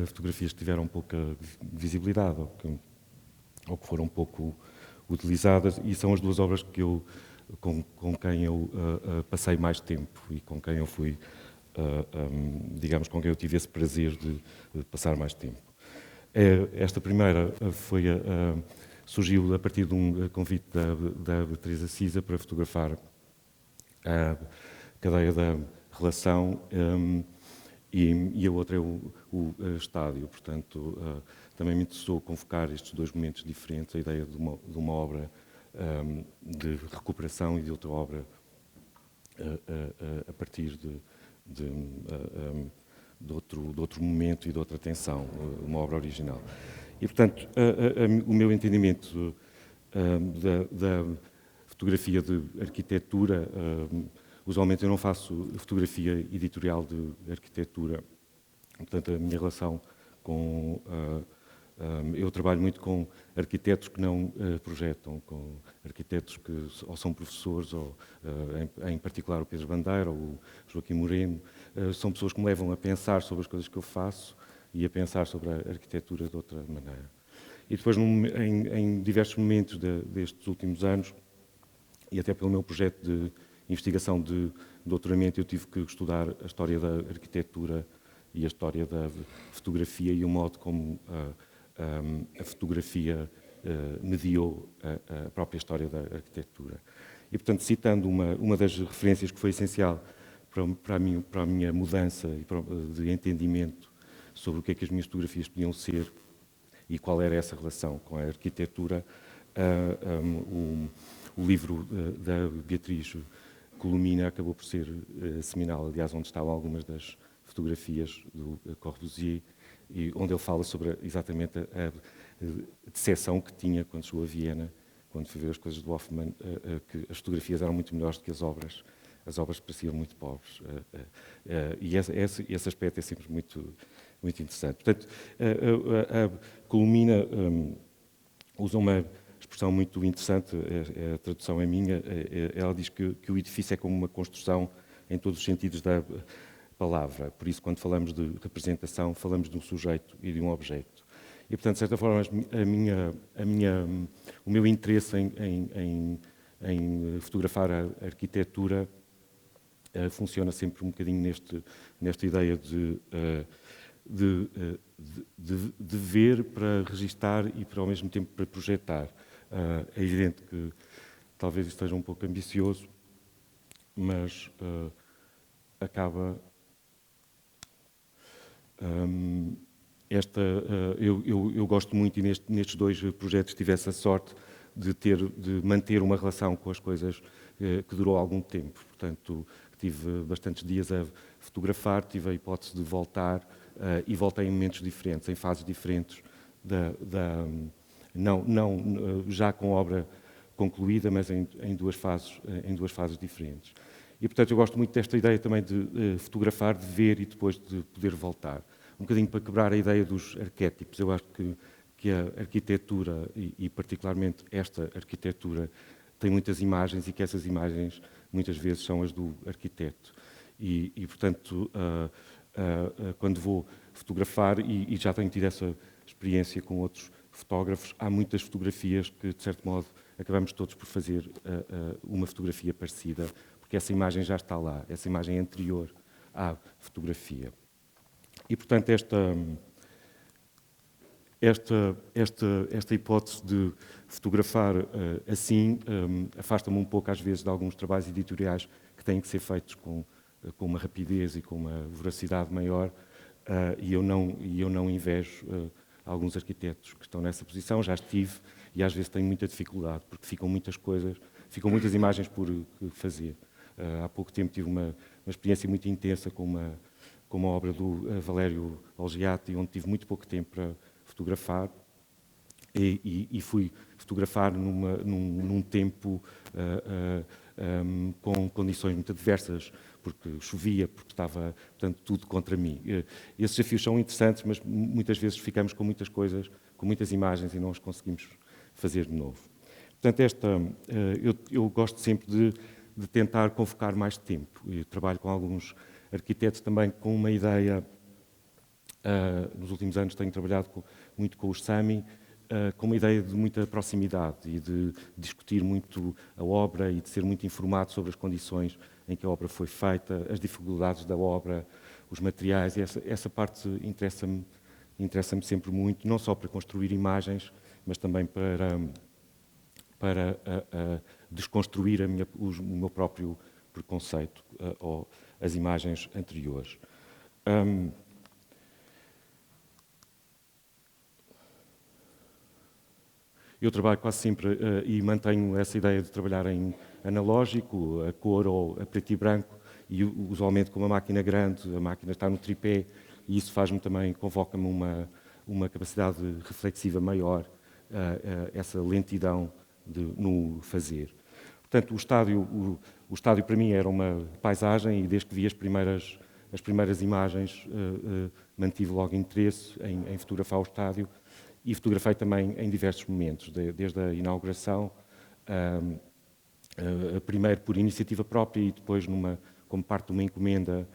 fotografias que tiveram pouca visibilidade ou que foram pouco utilizadas, e são as duas obras que com quem eu passei mais tempo e com quem eu fui, digamos, com quem eu tive esse prazer de passar mais tempo. Esta primeira surgiu a partir de um convite da Teresa Cisa para fotografar a cadeia da relação, e a outra é o estádio. Portanto, também me interessou convocar estes dois momentos diferentes, a ideia de uma obra de recuperação e de outra obra a partir de outro momento e de outra tensão, uma obra original. E, portanto, o meu entendimento da fotografia de arquitetura, usualmente eu não faço fotografia editorial de arquitetura, portanto, a minha relação com... eu trabalho muito com arquitetos que não projetam, com arquitetos que ou são professores, ou em particular o Pedro Bandeira ou o Joaquim Moreno. São pessoas que me levam a pensar sobre as coisas que eu faço e a pensar sobre a arquitetura de outra maneira. E depois, em diversos momentos destes últimos anos, e até pelo meu projeto de investigação de doutoramento, eu tive que estudar a história da arquitetura e a história da fotografia e o modo como a fotografia mediou a própria história da arquitetura. E, portanto, citando uma das referências que foi essencial para a minha mudança de entendimento sobre o que é que as minhas fotografias podiam ser e qual era essa relação com a arquitetura, o livro da Beatriz Colomina acabou por ser seminal, aliás, onde estavam algumas das fotografias do Corbusier, e onde ele fala sobre exatamente a decepção que tinha quando chegou a Viena, quando foi ver as coisas do Hoffmann, que as fotografias eram muito melhores do que as obras pareciam muito pobres. E esse aspecto é sempre muito interessante. Portanto, a Colomina usa uma expressão muito interessante, a tradução é minha, ela diz que o edifício é como uma construção em todos os sentidos da palavra. Por isso, quando falamos de representação, falamos de um sujeito e de um objeto. E, portanto, de certa forma, o meu interesse em fotografar a arquitetura funciona sempre um bocadinho nesta ideia de ver para registar e, ao mesmo tempo, para projetar. É evidente que talvez isto esteja um pouco ambicioso, mas acaba... eu gosto muito, e nestes dois projetos tive essa sorte de manter uma relação com as coisas que durou algum tempo. Portanto, tive bastantes dias a fotografar, tive a hipótese de voltar e voltei em momentos diferentes, em fases diferentes, não já com obra concluída, mas em duas fases diferentes. E, portanto, eu gosto muito desta ideia também de fotografar, de ver e depois de poder voltar. Um bocadinho para quebrar a ideia dos arquétipos. Eu acho que a arquitetura, e particularmente esta arquitetura, tem muitas imagens e que essas imagens muitas vezes são as do arquiteto. E portanto, quando vou fotografar, e já tenho tido essa experiência com outros fotógrafos, há muitas fotografias que, de certo modo, acabamos todos por fazer uma fotografia parecida, porque essa imagem já está lá, essa imagem é anterior à fotografia. E, portanto, esta hipótese de fotografar assim afasta-me um pouco, às vezes, de alguns trabalhos editoriais que têm que ser feitos com uma rapidez e com uma voracidade maior, e eu não invejo alguns arquitetos que estão nessa posição. Já estive e, às vezes, tenho muita dificuldade, porque ficam muitas imagens por fazer. Há pouco tempo tive uma experiência muito intensa com uma obra do Valério Olgiati, onde tive muito pouco tempo para fotografar, e fui fotografar num tempo com condições muito adversas, porque chovia, porque estava, portanto, tudo contra mim. Esses desafios são interessantes, mas muitas vezes ficamos com muitas coisas, com muitas imagens, e não as conseguimos fazer de novo. Portanto, eu gosto sempre de tentar convocar mais tempo. Eu trabalho com alguns arquitetos também com uma ideia, nos últimos anos tenho trabalhado muito com os Sami, com uma ideia de muita proximidade e de discutir muito a obra e de ser muito informado sobre as condições em que a obra foi feita, as dificuldades da obra, os materiais, e essa parte interessa-me sempre muito, não só para construir imagens, mas também para desconstruir o meu próprio preconceito ou as imagens anteriores. Eu trabalho quase sempre e mantenho essa ideia de trabalhar em analógico, a cor ou a preto e branco, e usualmente com uma máquina grande, a máquina está no tripé, e isso faz-me também, convoca-me uma capacidade reflexiva maior, essa lentidão no fazer. Portanto, o estádio para mim era uma paisagem, e desde que vi as primeiras imagens mantive logo interesse em fotografar o estádio, e fotografei também em diversos momentos, desde a inauguração, primeiro por iniciativa própria e depois como parte de uma encomenda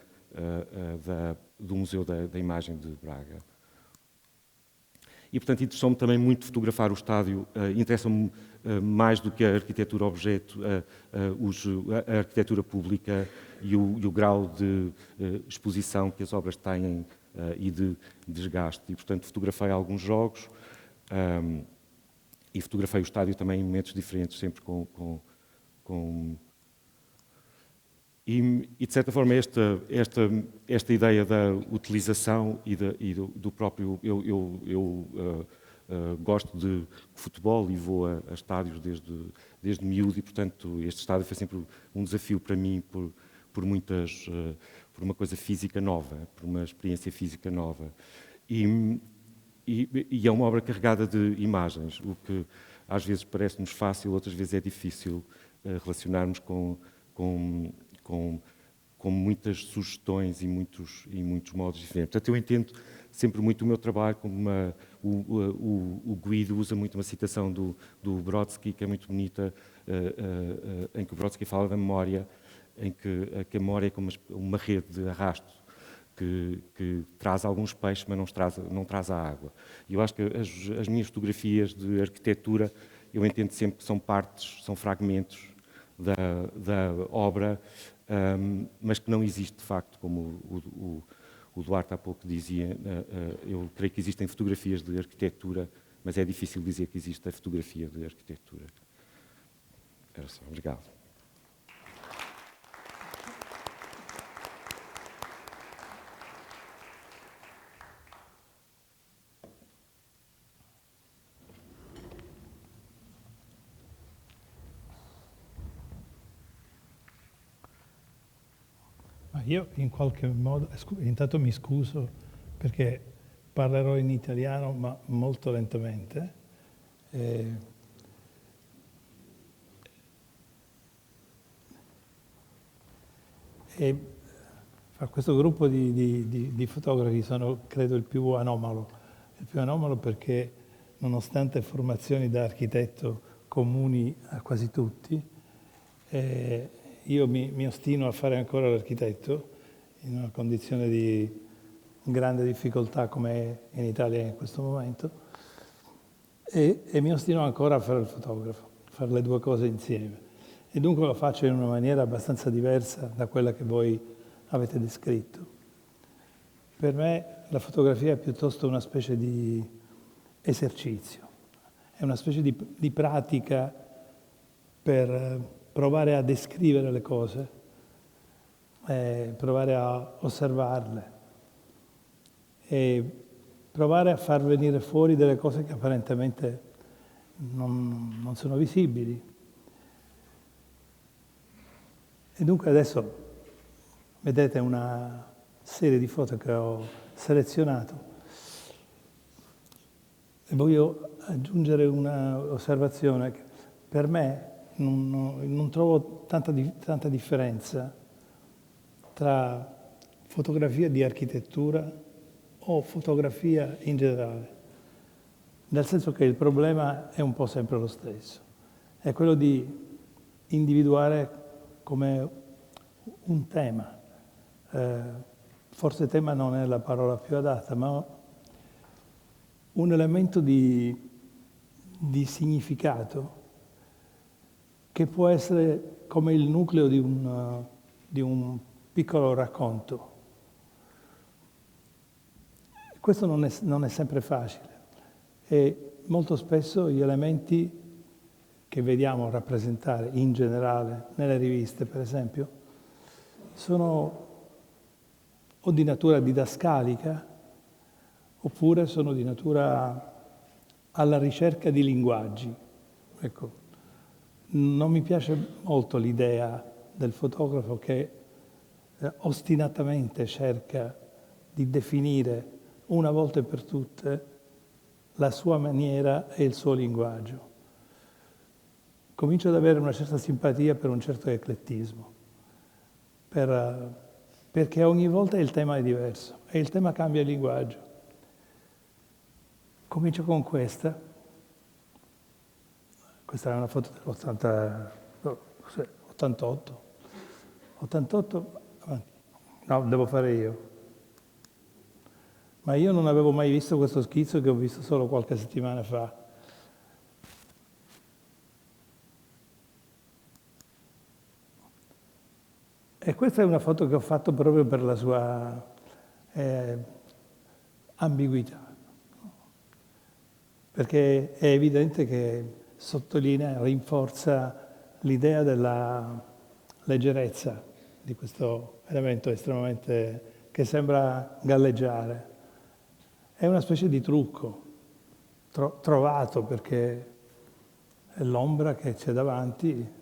do Museu da Imagem de Braga. E, portanto, interessou-me também muito fotografar o estádio. Interessa-me mais do que a arquitetura objeto, a arquitetura pública e o grau de exposição que as obras têm e de desgaste. E, portanto, fotografei alguns jogos e fotografei o estádio também em momentos diferentes, sempre E, de certa forma, esta ideia da utilização e do próprio... Eu gosto de futebol e vou a estádios desde miúdo e, portanto, este estádio foi sempre um desafio para mim por uma coisa física nova, por uma experiência física nova. E é uma obra carregada de imagens, o que às vezes parece-nos fácil, outras vezes é difícil relacionarmos com muitas sugestões e muitos modos diferentes. Portanto, eu entendo sempre muito o meu trabalho como o Guido usa muito uma citação do Brodsky, que é muito bonita, em que o Brodsky fala da memória, em que a memória é como uma rede de arrasto que traz alguns peixes, mas não traz a água. E eu acho que as minhas fotografias de arquitetura, eu entendo sempre que são partes, são fragmentos da obra, mas que não existe de facto, como o Duarte há pouco dizia. Eu creio que existem fotografias de arquitetura, mas é difícil dizer que existe a fotografia de arquitetura. Era só. Obrigado. Io in qualche modo, intanto mi scuso perché parlerò in italiano ma molto lentamente. E questo gruppo di fotografi sono, credo, il più anomalo perché nonostante formazioni da architetto comuni a quasi tutti, io mi ostino a fare ancora l'architetto in una condizione di grande difficoltà come è in Italia in questo momento e mi ostino ancora a fare il fotografo, fare le due cose insieme. E dunque lo faccio in una maniera abbastanza diversa da quella che voi avete descritto. Per me la fotografia è piuttosto una specie di esercizio, è una specie di pratica per provare a descrivere le cose, provare a osservarle e provare a far venire fuori delle cose che apparentemente non sono visibili. E dunque adesso vedete una serie di foto che ho selezionato e voglio aggiungere un'osservazione che per me non trovo tanta differenza tra fotografia di architettura o fotografia in generale, nel senso che il problema è un po' sempre lo stesso, è quello di individuare come un tema, forse tema non è la parola più adatta, ma un elemento di significato che può essere come il nucleo di un piccolo racconto. Questo non è sempre facile e molto spesso gli elementi che vediamo rappresentare in generale nelle riviste, per esempio, sono o di natura didascalica oppure sono di natura alla ricerca di linguaggi. Ecco. Non mi piace molto l'idea del fotografo che ostinatamente cerca di definire una volta per tutte la sua maniera e il suo linguaggio. Comincio ad avere una certa simpatia per un certo eclettismo, perché ogni volta il tema è diverso e il tema cambia il linguaggio. Comincio con questa. Questa è una foto dell'88. 88? No, devo fare io. Ma io non avevo mai visto questo schizzo che ho visto solo qualche settimana fa. E questa è una foto che ho fatto proprio per la sua ambiguità, perché è evidente che sottolinea, rinforza l'idea della leggerezza di questo elemento estremamente che sembra galleggiare. È una specie di trucco trovato, perché l'ombra che c'è davanti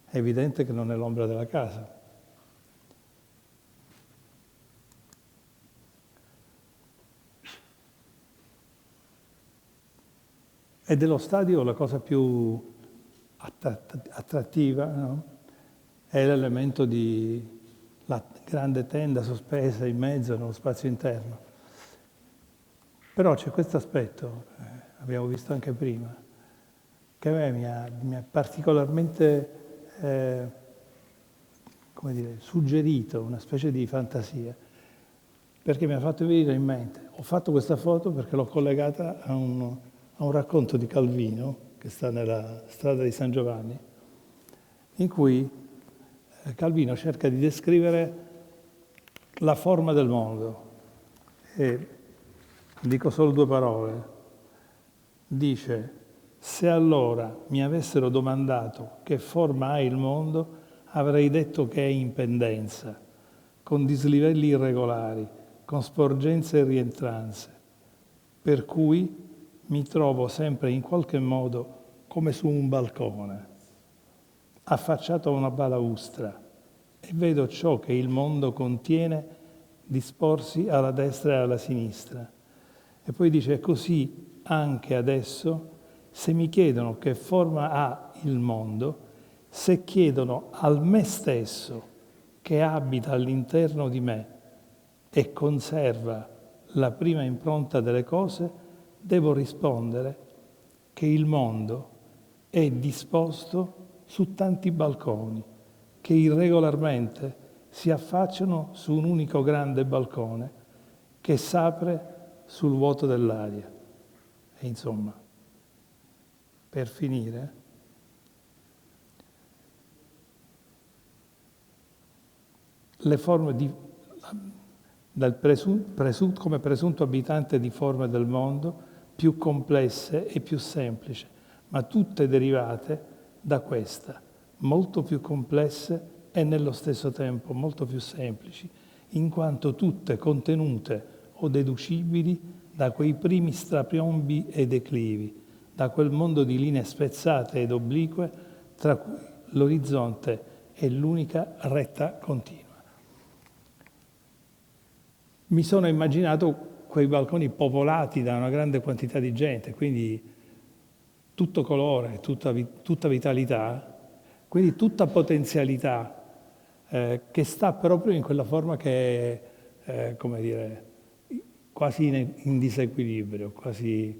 è evidente che non è l'ombra della casa. E dello stadio la cosa più attrattiva, no? È l'elemento di la grande tenda sospesa in mezzo nello spazio interno. Però c'è questo aspetto, abbiamo visto anche prima, che a me mi ha particolarmente come dire, suggerito una specie di fantasia, perché mi ha fatto venire in mente. Ho fatto questa foto perché l'ho collegata a un racconto di Calvino, che sta nella strada di San Giovanni, in cui Calvino cerca di descrivere la forma del mondo. E dico solo 2 parole. Dice: se allora mi avessero domandato che forma ha il mondo, avrei detto che è in pendenza, con dislivelli irregolari, con sporgenze e rientranze, per cui mi trovo sempre in qualche modo come su un balcone, affacciato a una balaustra, e vedo ciò che il mondo contiene disporsi alla destra e alla sinistra. E poi dice: così anche adesso, se mi chiedono che forma ha il mondo, se chiedono al me stesso che abita all'interno di me e conserva la prima impronta delle cose, devo rispondere che il mondo è disposto su tanti balconi che irregolarmente si affacciano su un unico grande balcone che s'apre sul vuoto dell'aria. E insomma, per finire, le forme come presunto abitante di forme del mondo più complesse e più semplici, ma tutte derivate da questa, molto più complesse e nello stesso tempo molto più semplici, in quanto tutte contenute o deducibili da quei primi strapiombi e declivi, da quel mondo di linee spezzate ed oblique tra cui l'orizzonte è l'unica retta continua. Mi sono immaginato quei balconi popolati da una grande quantità di gente, quindi tutto colore, tutta vitalità, quindi tutta potenzialità, che sta proprio in quella forma che è, come dire, quasi in disequilibrio, quasi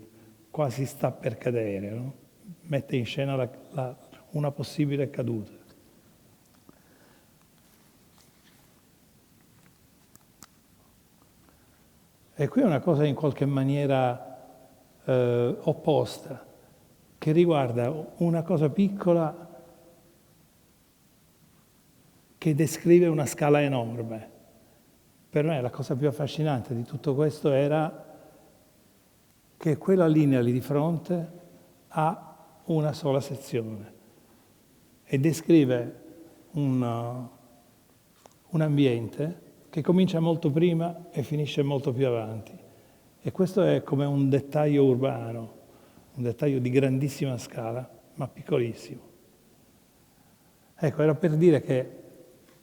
sta per cadere, no? Mette in scena una possibile caduta. E qui è una cosa in qualche maniera opposta, che riguarda una cosa piccola che descrive una scala enorme. Per me la cosa più affascinante di tutto questo era che quella linea lì di fronte ha una sola sezione e descrive un ambiente che comincia molto prima e finisce molto più avanti. E questo è come un dettaglio urbano, un dettaglio di grandissima scala, ma piccolissimo. Ecco, era per dire che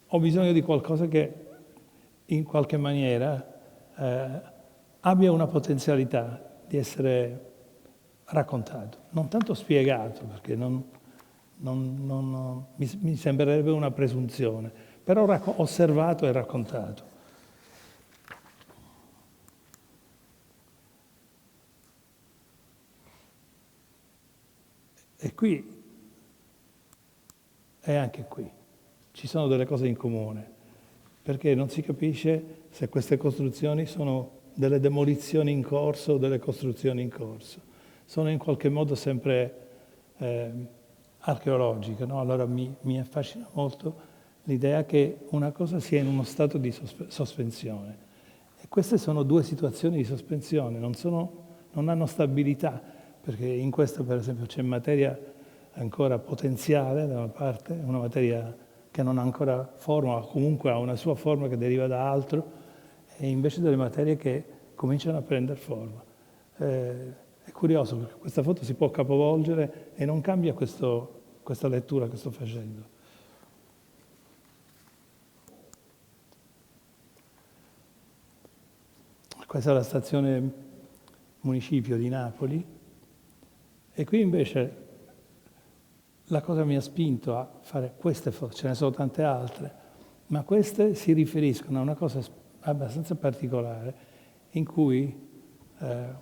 ho bisogno di qualcosa che in qualche maniera abbia una potenzialità di essere raccontato, non tanto spiegato, perché mi sembrerebbe una presunzione, però osservato e raccontato. E qui, e anche qui, ci sono delle cose in comune, perché non si capisce se queste costruzioni sono delle demolizioni in corso o delle costruzioni in corso. Sono in qualche modo sempre archeologiche, no? Allora mi affascina molto l'idea che una cosa sia in uno stato di sospensione E queste sono due situazioni di sospensione, non hanno stabilità, perché in questo per esempio c'è materia ancora potenziale da una parte, una materia che non ha ancora forma, o comunque ha una sua forma che deriva da altro, e invece delle materie che cominciano a prendere forma. È curioso perché questa foto si può capovolgere e non cambia questa lettura che sto facendo. Questa è la stazione municipio di Napoli e qui invece la cosa mi ha spinto a fare queste foto, ce ne sono tante altre, ma queste si riferiscono a una cosa abbastanza particolare in cui una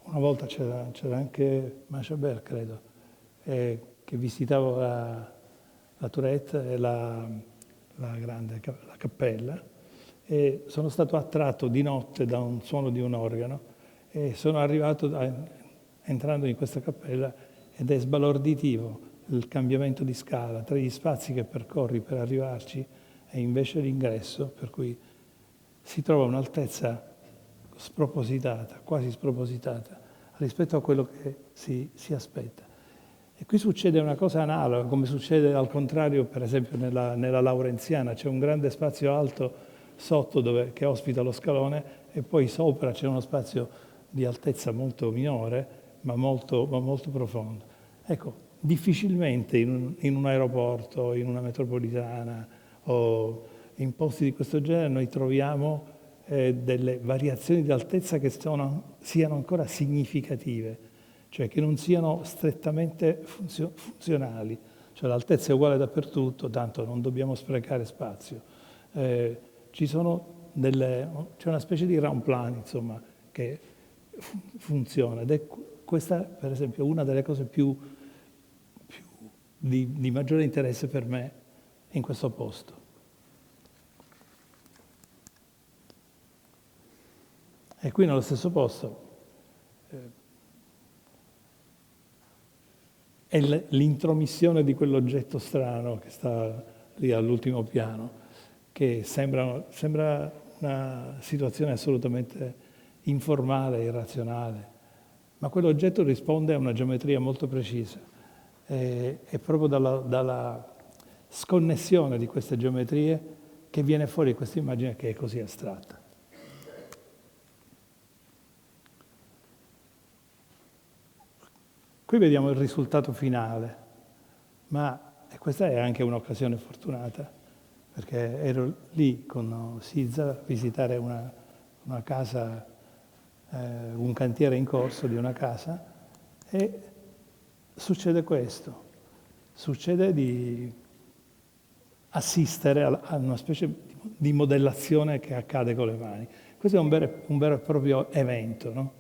volta c'era anche Machaber, credo, che visitavo la Tourette e la cappella, e sono stato attratto di notte da un suono di un organo e sono arrivato entrando in questa cappella ed è sbalorditivo il cambiamento di scala tra gli spazi che percorri per arrivarci e invece l'ingresso, per cui si trova un'altezza spropositata, quasi spropositata, rispetto a quello che si aspetta. E qui succede una cosa analoga, come succede al contrario, per esempio, nella Laurenziana. C'è un grande spazio alto sotto che ospita lo scalone e poi sopra c'è uno spazio di altezza molto minore, ma molto profondo. Ecco, difficilmente in un aeroporto, in una metropolitana o in posti di questo genere noi troviamo delle variazioni di altezza che siano ancora significative, cioè che non siano strettamente funzionali, cioè l'altezza è uguale dappertutto, tanto non dobbiamo sprecare spazio. C'è una specie di round plan, insomma, che funziona, ed è questa, per esempio, una delle cose di maggiore interesse per me in questo posto. E qui nello stesso posto è l'intromissione di quell'oggetto strano che sta lì all'ultimo piano, che sembra una situazione assolutamente informale, irrazionale, ma quell'oggetto risponde a una geometria molto precisa. È proprio dalla sconnessione di queste geometrie che viene fuori questa immagine che è così astratta. Qui vediamo il risultato finale, ma questa è anche un'occasione fortunata, perché ero lì con Sizza a visitare una casa, un cantiere in corso di una casa, e succede questo, succede di assistere a una specie di modellazione che accade con le mani. Questo è un vero e proprio evento, no?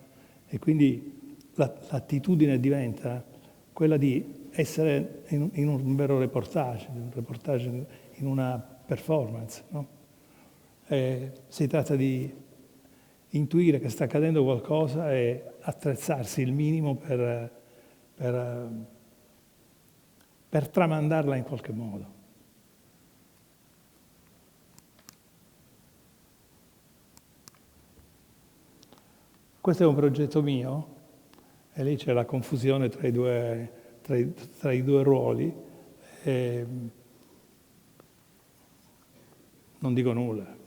E quindi l'attitudine diventa quella di essere in un vero reportage, in una performance, no? Si tratta di intuire che sta accadendo qualcosa e attrezzarsi il minimo per tramandarla in qualche modo. Questo è un progetto mio, e lì c'è la confusione tra i due ruoli. Non dico nulla.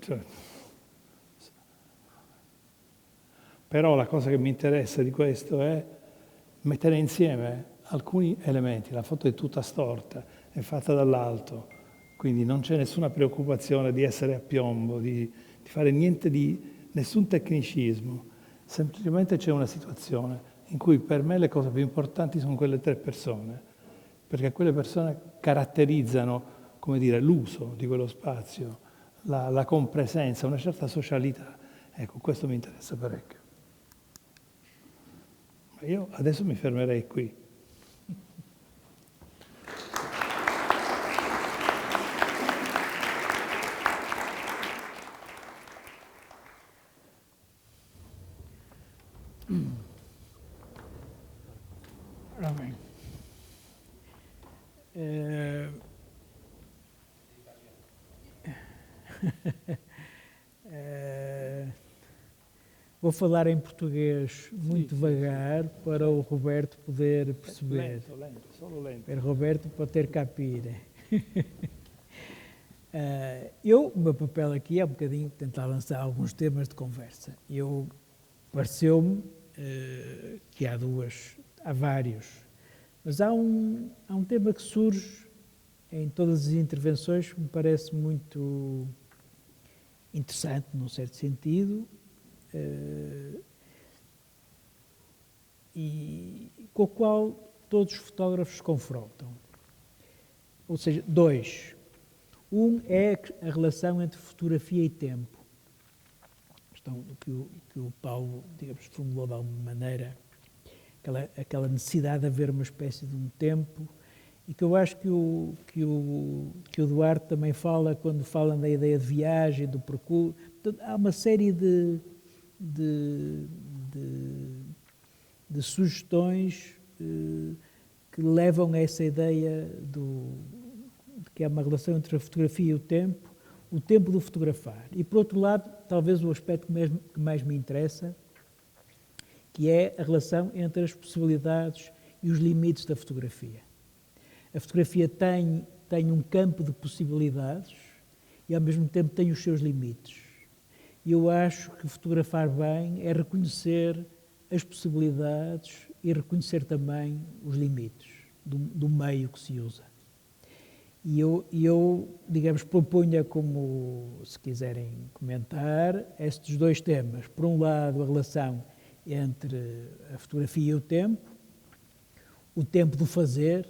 Però la cosa che mi interessa di questo è mettere insieme alcuni elementi. La foto è tutta storta, è fatta dall'alto, quindi non c'è nessuna preoccupazione di essere a piombo, di fare niente di nessun tecnicismo. Semplicemente c'è una situazione in cui per me le cose più importanti sono quelle tre persone, perché quelle persone caratterizzano, come dire, l'uso di quello spazio, la compresenza, una certa socialità. Ecco, questo mi interessa parecchio. Ma io adesso mi fermerei qui. Vou falar em português muito devagar para o Roberto poder perceber. Lento, solo lento. Para o Roberto poder capire. O meu papel aqui é um bocadinho tentar lançar alguns temas de conversa. Pareceu-me que há vários, mas há um tema que surge em todas as intervenções que me parece muito interessante, num certo sentido, e com o qual todos os fotógrafos se confrontam. Ou seja, dois. Um é a relação entre fotografia e tempo. Questão que o Paulo, digamos, formulou de alguma maneira, aquela necessidade de haver uma espécie de um tempo, e que eu acho que o Duarte também fala quando fala da ideia de viagem, do percurso. Portanto, há uma série de sugestões que levam a essa ideia de que há uma relação entre a fotografia e o tempo do fotografar. E, por outro lado, talvez o aspecto que mais me interessa, que é a relação entre as possibilidades e os limites da fotografia. A fotografia tem um campo de possibilidades e, ao mesmo tempo, tem os seus limites. E eu acho que fotografar bem é reconhecer as possibilidades e reconhecer também os limites do meio que se usa. E eu, digamos, propunha como, se quiserem comentar, estes dois temas. Por um lado, a relação entre a fotografia e o tempo do fazer,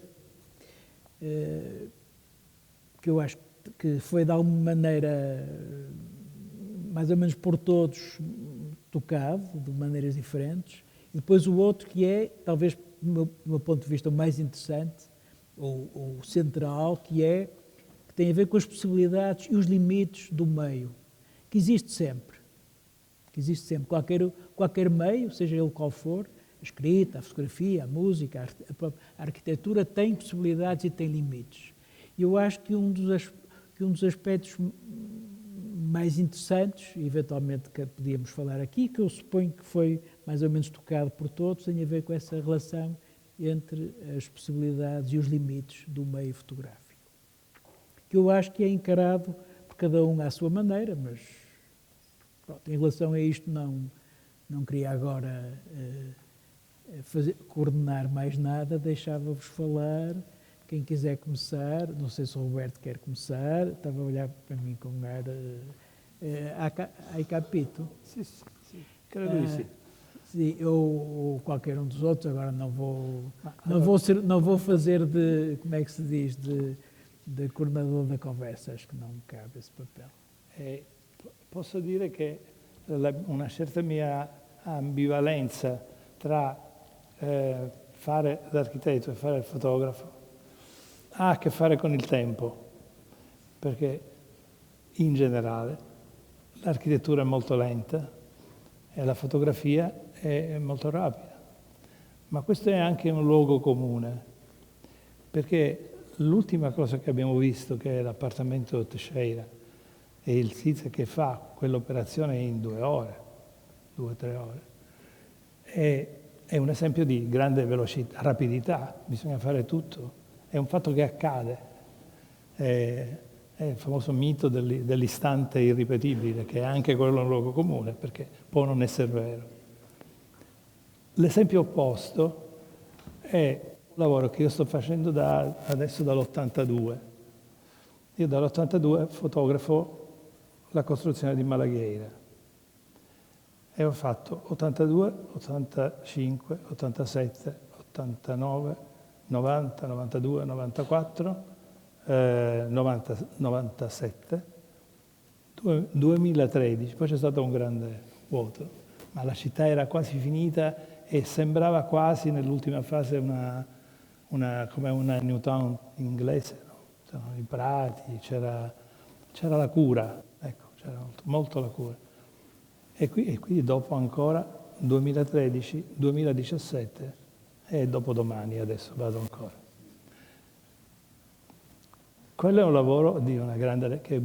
que eu acho que foi de alguma maneira, mais ou menos por todos, tocado, de maneiras diferentes. E depois o outro que é, talvez, do meu ponto de vista, o mais interessante, ou central, que tem a ver com as possibilidades e os limites do meio, que existe sempre. Qualquer meio, seja ele qual for, a escrita, a fotografia, a música, a arquitetura, tem possibilidades e tem limites. E eu acho que um dos aspectos mais interessantes, eventualmente que podíamos falar aqui, que eu suponho que foi mais ou menos tocado por todos, tem a ver com essa relação entre as possibilidades e os limites do meio fotográfico. Que eu acho que é encarado por cada um à sua maneira, mas pronto, em relação a isto não queria agora coordenar mais nada, deixava-vos falar. Quem quiser começar, não sei se o Roberto quer começar, estava a olhar para mim com um ar... Hai capito? Sì, credo di sì. Sim, ou qualquer um dos outros, agora não vou fazer de, como é que se diz, de coordenador da conversa, acho que não me cabe esse papel. Posso dire che una certa mia ambivalenza tra fare l'architetto e fare il fotografo ha a che fare con il tempo, perché in generale l'architettura è molto lenta e la fotografia è molto rapida. Ma questo è anche un luogo comune, perché l'ultima cosa che abbiamo visto, che è l'appartamento Teixeira, e il Siza che fa quell'operazione in 2 o 3 ore, è un esempio di grande velocità, rapidità, bisogna fare tutto. È un fatto che accade, è il famoso mito dell'istante irripetibile, che è anche quello un luogo comune, perché può non essere vero. L'esempio opposto è un lavoro che io sto facendo adesso dall'82. Io dall'82 fotografo la costruzione di Malaghera e ho fatto 82, 85, 87, 89, 90, 92, 94, 97, 2013, poi c'è stato un grande vuoto, ma la città era quasi finita e sembrava quasi nell'ultima fase come una Newtown inglese, no? C'erano i prati, c'era la cura, ecco, c'era molto la cura. E qui dopo ancora 2013, 2017 e dopodomani adesso vado ancora. Quello è un lavoro di una grande... che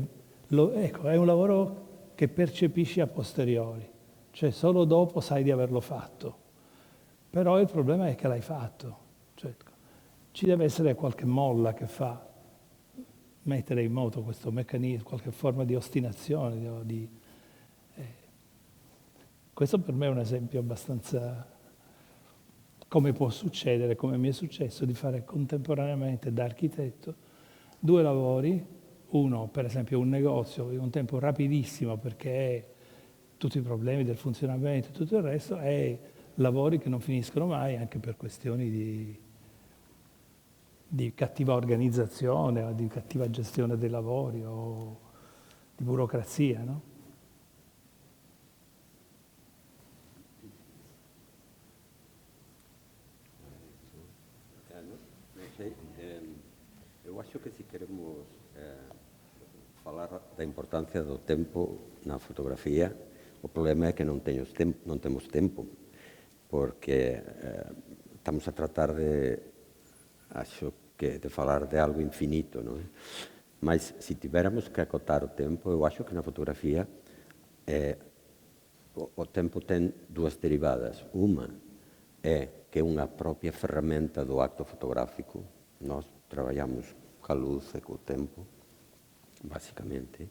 Ecco, è un lavoro che percepisci a posteriori, cioè solo dopo sai di averlo fatto. Però il problema è che l'hai fatto. Cioè, ci deve essere qualche molla che fa mettere in moto questo meccanismo, qualche forma di ostinazione. Questo per me è un esempio abbastanza come può succedere, come mi è successo di fare contemporaneamente da architetto 2 lavori, uno per esempio un negozio in un tempo rapidissimo perché tutti i problemi del funzionamento e tutto il resto, e lavori che non finiscono mai anche per questioni di cattiva organizzazione o di cattiva gestione dei lavori o di burocrazia, no? Eu acho que se queremos falar da importância do tempo na fotografia, o problema é que não temos tempo, porque estamos a tratar acho que de falar de algo infinito, não é? Mas se tivéssemos que acotar o tempo, eu acho que na fotografia o tempo tem 2 derivadas. Uma é que é unha propia ferramenta do acto fotográfico. Nós traballamos coa luz e co tempo, basicamente.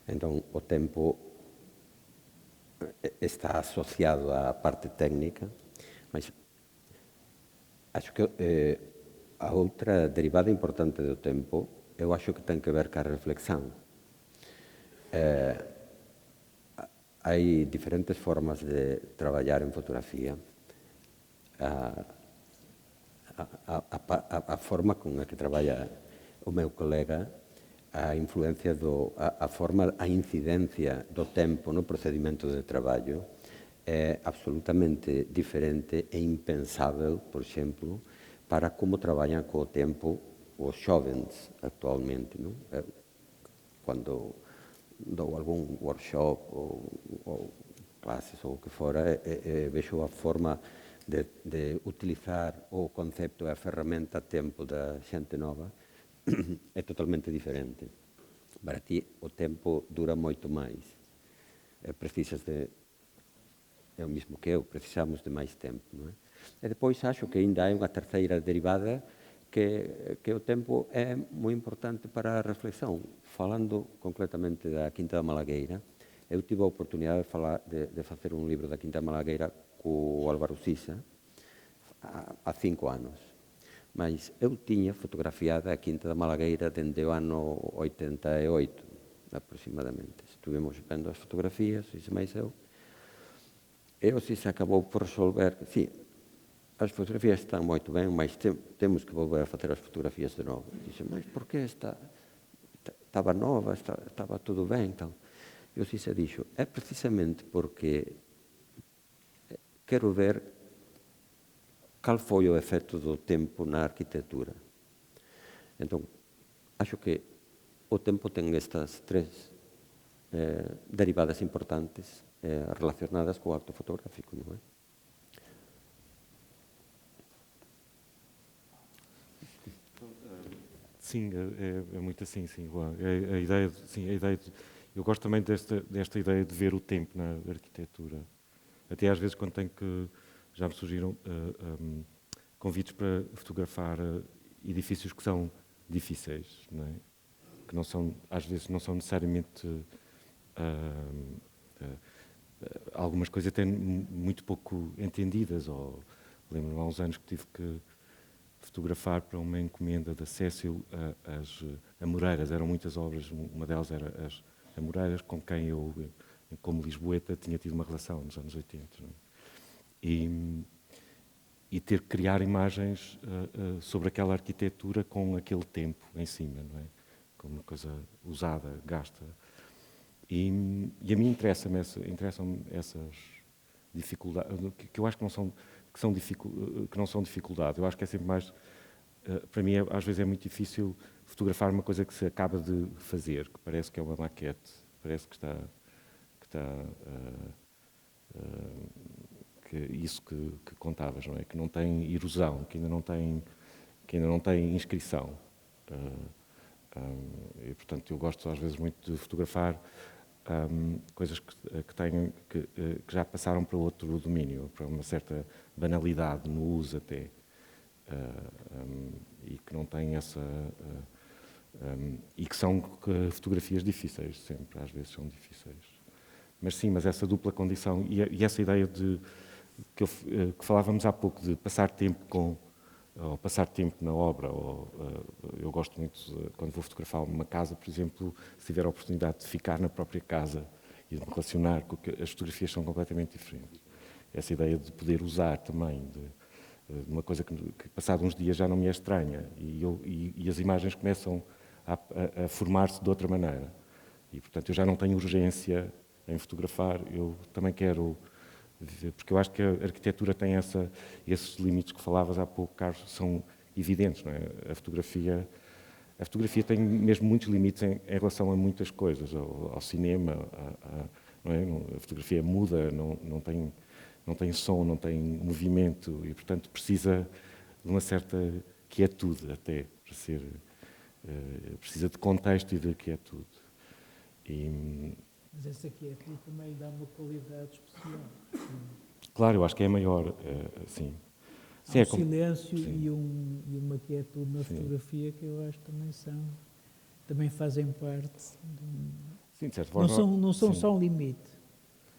Entón, o tempo está asociado á parte técnica, mas acho que a outra derivada importante do tempo, eu acho que ten que ver ca reflexión. Hai diferentes formas de traballar en fotografía. A forma con a que traballa o meu colega, a influencia a incidencia do tempo no procedimento de traballo é absolutamente diferente e impensável, por exemplo, para como traballan co tempo os xóvens actualmente, non? Cando dou algún workshop ou clases ou o que fora, vexo a forma de utilizar o concepto e a ferramenta tempo da xente nova é totalmente diferente. Para ti o tempo dura moito máis. Precisas é o mesmo que eu, precisamos de máis tempo, non é? E depois acho que ainda hai unha terceira derivada que o tempo é moi importante para a reflexión. Falando concretamente da Quinta da Malagueira, eu tive a oportunidade de facer un libro da Quinta da Malagueira co Álvaro Sisa há 5 anos. Mas eu tiña fotografiada a Quinta da Malagueira dende o ano 88, aproximadamente. Estuvemos vendo as fotografías, Sisa máis eu, e o Sisa acabou por resolver que, sí, as fotografías están moito ben, mas temos que volver a facer as fotografías de novo. Dixe, mas por que estaba nova, estaba tudo ben, tal. E o Sisa dixo, é precisamente porque quero ver cal foi o efecto do tempo na arquitectura. Entón, acho que o tempo ten estas 3 derivadas importantes relacionadas co acto fotográfico, non é? Sim, é muito assim, sim, Juan. A ideia, eu gosto também desta ideia de ver o tempo na arquitetura. Até às vezes quando tenho que, já me surgiram convites para fotografar edifícios que são difíceis, não é? Que não são, às vezes não são necessariamente algumas coisas até muito pouco entendidas. Ou lembro-me há uns anos que tive que fotografar para uma encomenda da Cécil as Amoreiras. Eram muitas obras, uma delas era as Amoreiras, com quem eu, como lisboeta, tinha tido uma relação nos anos 80. Não é? E ter que criar imagens sobre aquela arquitetura com aquele tempo em cima, não é? Como uma coisa usada, gasta. E a mim interessam-me essas dificuldades, que eu acho que não são dificuldade. Eu acho que é sempre mais, para mim, às vezes é muito difícil fotografar uma coisa que se acaba de fazer, que parece que é uma maquete, parece que está que isso que contavas, não é? Que não tem erosão, que ainda não tem inscrição. E, portanto, eu gosto às vezes muito de fotografar coisas que já passaram para outro domínio, para uma certa banalidade no uso até, e que não têm essa... e que são fotografias difíceis, sempre, às vezes são difíceis. Mas sim, mas essa dupla condição e essa ideia de que falávamos há pouco, de passar tempo ou passar tempo na obra, eu gosto muito, quando vou fotografar uma casa, por exemplo, se tiver a oportunidade de ficar na própria casa e de me relacionar, porque as fotografias são completamente diferentes. Essa ideia de poder usar também, de uma coisa que passado uns dias já não me é estranha, e as imagens começam a formar-se de outra maneira. E, portanto, eu já não tenho urgência em fotografar, eu também quero... Porque eu acho que a arquitetura tem esses limites que falavas há pouco, Carlos, são evidentes, não é? A fotografia tem mesmo muitos limites em relação a muitas coisas, ao cinema, não é? A fotografia muda, não tem som, não tem movimento e, portanto, precisa de uma certa quietude até, para ser, precisa de contexto e de quietude. Mas essa quietude também lhe dá uma qualidade especial. Claro, eu acho que é maior, sim. Há um silêncio e uma quietude na fotografia que eu acho que também fazem parte. Sim, de certa forma. Não são só um limite.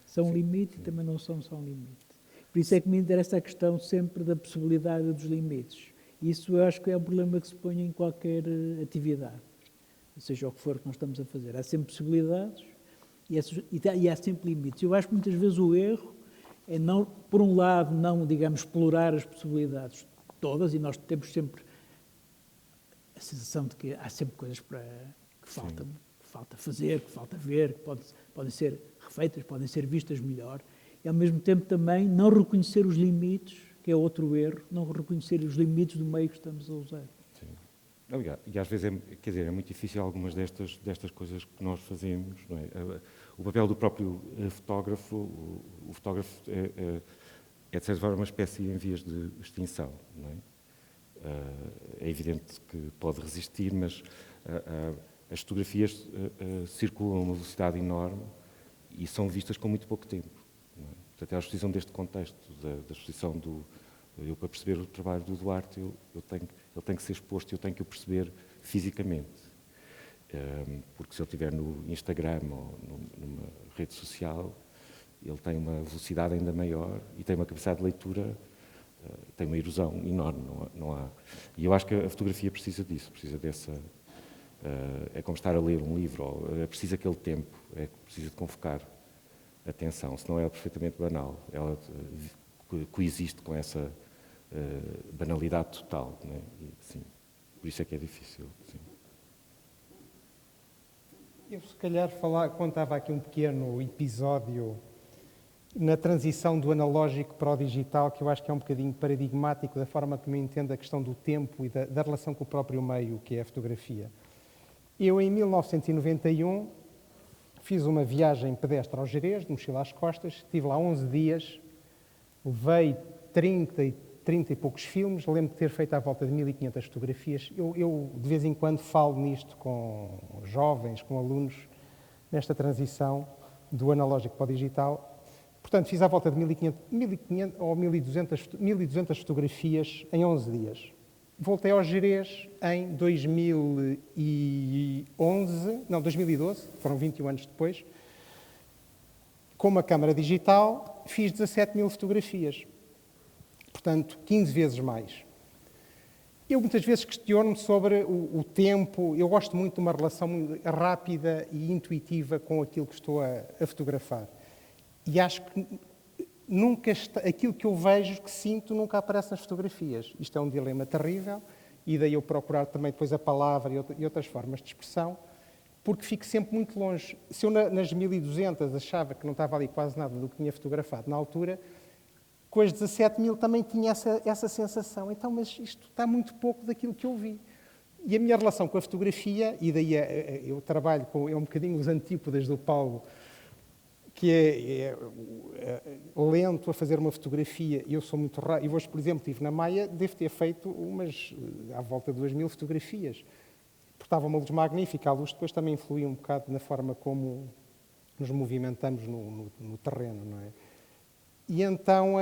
São um limite e também não são só um limite. Por isso é que me interessa a questão sempre da possibilidade dos limites. Isso eu acho que é um problema que se põe em qualquer atividade, seja o que for que nós estamos a fazer. Há sempre possibilidades e há sempre limites. Eu acho que muitas vezes o erro é, não, por um lado, não, digamos, explorar as possibilidades todas, e nós temos sempre a sensação de que há sempre coisas que falta fazer, que falta ver, que podem ser refeitas, podem ser vistas melhor, e ao mesmo tempo também não reconhecer os limites, que é outro erro, não reconhecer os limites do meio que estamos a usar. Sim. E às vezes é muito difícil algumas destas coisas que nós fazemos, não é? O papel do próprio fotógrafo, o fotógrafo é de certa forma uma espécie em vias de extinção, não é? É evidente que pode resistir, mas as fotografias circulam a uma velocidade enorme e são vistas com muito pouco tempo. Não é? Portanto, elas precisam deste contexto, da exposição eu, para perceber o trabalho do Duarte, ele tem que ser exposto e eu tenho que o perceber fisicamente. Porque se ele estiver no Instagram ou numa rede social, ele tem uma velocidade ainda maior e tem uma capacidade de leitura, tem uma erosão enorme. Não há. E eu acho que a fotografia precisa disso, precisa dessa... é como estar a ler um livro, precisa aquele tempo, precisa de convocar atenção, senão ela é perfeitamente banal. Ela coexiste com essa banalidade total, não é? E, sim, por isso é que é difícil. Sim. Eu, se calhar, contava aqui um pequeno episódio na transição do analógico para o digital, que eu acho que é um bocadinho paradigmático da forma como eu entendo a questão do tempo e da relação com o próprio meio, que é a fotografia. Eu, em 1991, fiz uma viagem pedestre ao Gerês, de mochila às costas, estive lá 11 dias, levei 30 e poucos filmes, lembro de ter feito à volta de 1500 fotografias. Eu, de vez em quando, falo nisto com jovens, com alunos, nesta transição do analógico para o digital. Portanto, fiz à volta de 1500 ou 1200 fotografias em 11 dias. Voltei ao Gerês em 2012, foram 21 anos depois, com uma câmara digital, fiz 17.000 fotografias. Portanto, 15 vezes mais. Eu muitas vezes questiono-me sobre o tempo. Eu gosto muito de uma relação rápida e intuitiva com aquilo que estou a fotografar. E acho que aquilo que eu vejo, que sinto, nunca aparece nas fotografias. Isto é um dilema terrível, e daí eu procurar também depois a palavra e outras formas de expressão, porque fico sempre muito longe. Se eu nas 1200 achava que não estava ali quase nada do que tinha fotografado na altura, com as 17.000 também tinha essa sensação. Então, mas isto está muito pouco daquilo que eu vi. E a minha relação com a fotografia, e daí eu trabalho com um bocadinho os antípodas do Paulo, que é lento a fazer uma fotografia. Eu sou muito rápido. Eu hoje, por exemplo, estive na Maia, devo ter feito à volta de 2.000 fotografias. estava uma luz magnífica, a luz depois também influía um bocado na forma como nos movimentamos no terreno, não é? E então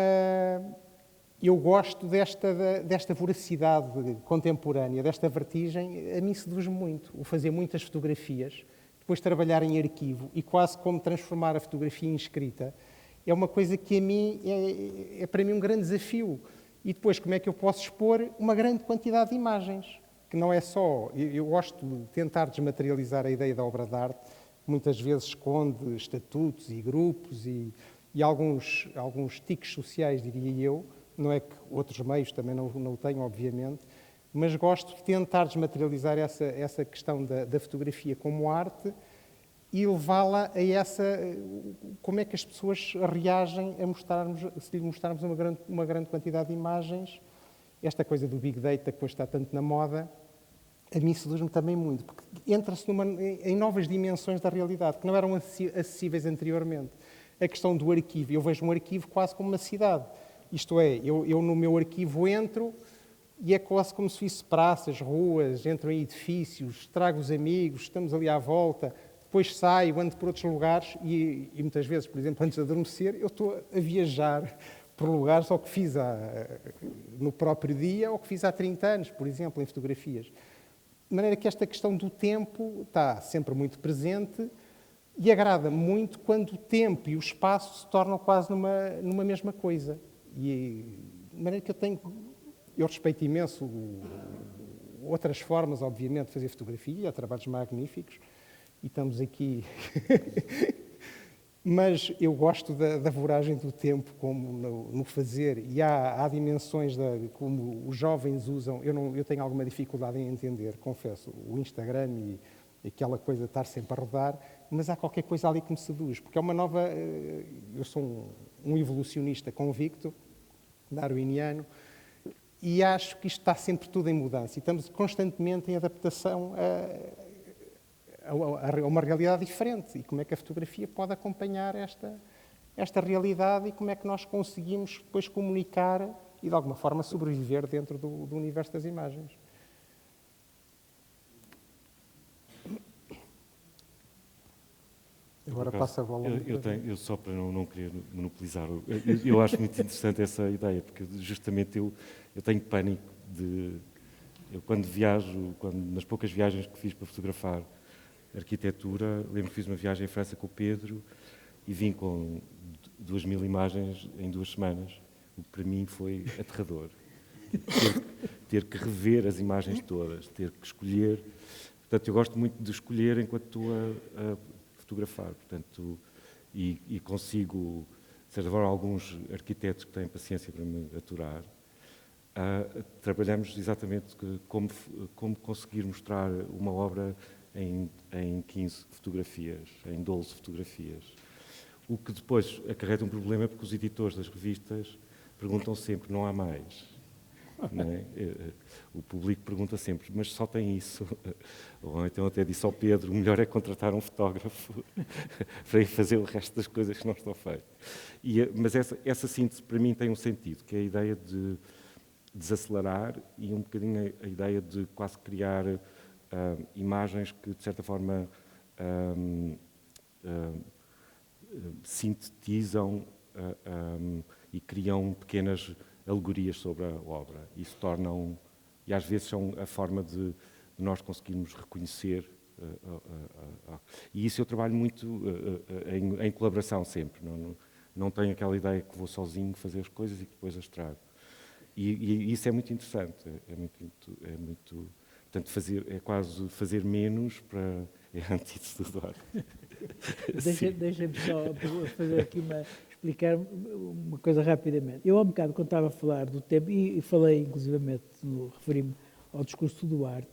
eu gosto desta voracidade contemporânea, desta vertigem, a mim seduz-me muito. O fazer muitas fotografias, depois trabalhar em arquivo e quase como transformar a fotografia em escrita, é uma coisa que a mim é para mim um grande desafio. E depois como é que eu posso expor uma grande quantidade de imagens, que não é só... Eu gosto de tentar desmaterializar a ideia da obra de arte, que muitas vezes esconde estatutos e grupos e alguns tiques sociais, diria eu. Não é que outros meios também não o tenham, obviamente, mas gosto de tentar desmaterializar essa questão da fotografia como arte e levá-la a como é que as pessoas reagem se lhe mostrarmos uma grande quantidade de imagens. Esta coisa do Big Data, que hoje está tanto na moda, a mim seduz-me também muito, porque entra-se em novas dimensões da realidade, que não eram acessíveis anteriormente. A questão do arquivo, eu vejo um arquivo quase como uma cidade. Isto é, eu no meu arquivo entro e é quase como se visse praças, ruas, entro em edifícios, trago os amigos, estamos ali à volta, depois saio, ando por outros lugares e muitas vezes, por exemplo, antes de adormecer, eu estou a viajar por lugares ou que fiz no próprio dia ou que fiz há 30 anos, por exemplo, em fotografias. De maneira que esta questão do tempo está sempre muito presente e agrada muito quando o tempo e o espaço se tornam quase numa mesma coisa. E de maneira que eu respeito imenso outras formas, obviamente, de fazer fotografia, há trabalhos magníficos, e estamos aqui... Mas eu gosto da voragem do tempo como no fazer, e há dimensões como os jovens usam. Eu tenho alguma dificuldade em entender, confesso, o Instagram e aquela coisa de estar sempre a rodar, mas há qualquer coisa ali que me seduz, porque é uma nova... Eu sou um evolucionista convicto, darwiniano, e acho que isto está sempre tudo em mudança, e estamos constantemente em adaptação a uma realidade diferente, e como é que a fotografia pode acompanhar esta realidade e como é que nós conseguimos depois comunicar e de alguma forma sobreviver dentro do universo das imagens. Agora passa a bola. Eu só para não querer monopolizar, eu acho muito interessante essa ideia, porque justamente eu tenho pânico eu quando viajo, nas poucas viagens que fiz para fotografar arquitetura, lembro que fiz uma viagem à França com o Pedro e vim com 2000 imagens em 2 semanas, o que para mim foi aterrador. Ter que rever as imagens todas, ter que escolher. Portanto, eu gosto muito de escolher enquanto estou a fotografar. Portanto, e consigo, de certa forma, alguns arquitetos que têm paciência para me aturar, trabalhamos exatamente como conseguir mostrar uma obra em 15 fotografias, em 12 fotografias. O que depois acarreta um problema porque os editores das revistas perguntam sempre, não há mais. Não é? O público pergunta sempre, mas só tem isso. Ou então até disse ao Pedro, o melhor é contratar um fotógrafo para ir fazer o resto das coisas que não estão feitas. Mas essa síntese para mim tem um sentido, que é a ideia de desacelerar e um bocadinho a ideia de quase criar imagens que, de certa forma, sintetizam e criam pequenas alegorias sobre a obra. Isso e às vezes são a forma de nós conseguirmos reconhecer. E isso eu trabalho muito em colaboração sempre. Não tenho aquela ideia que vou sozinho fazer as coisas e que depois as trago. E isso é muito interessante. É muito portanto, é quase fazer menos para... É a antítese do Eduardo. Deixa-me só fazer aqui explicar uma coisa rapidamente. Eu, há um bocado, quando estava a falar do tempo, e falei, inclusivamente, referi-me ao discurso do Duarte,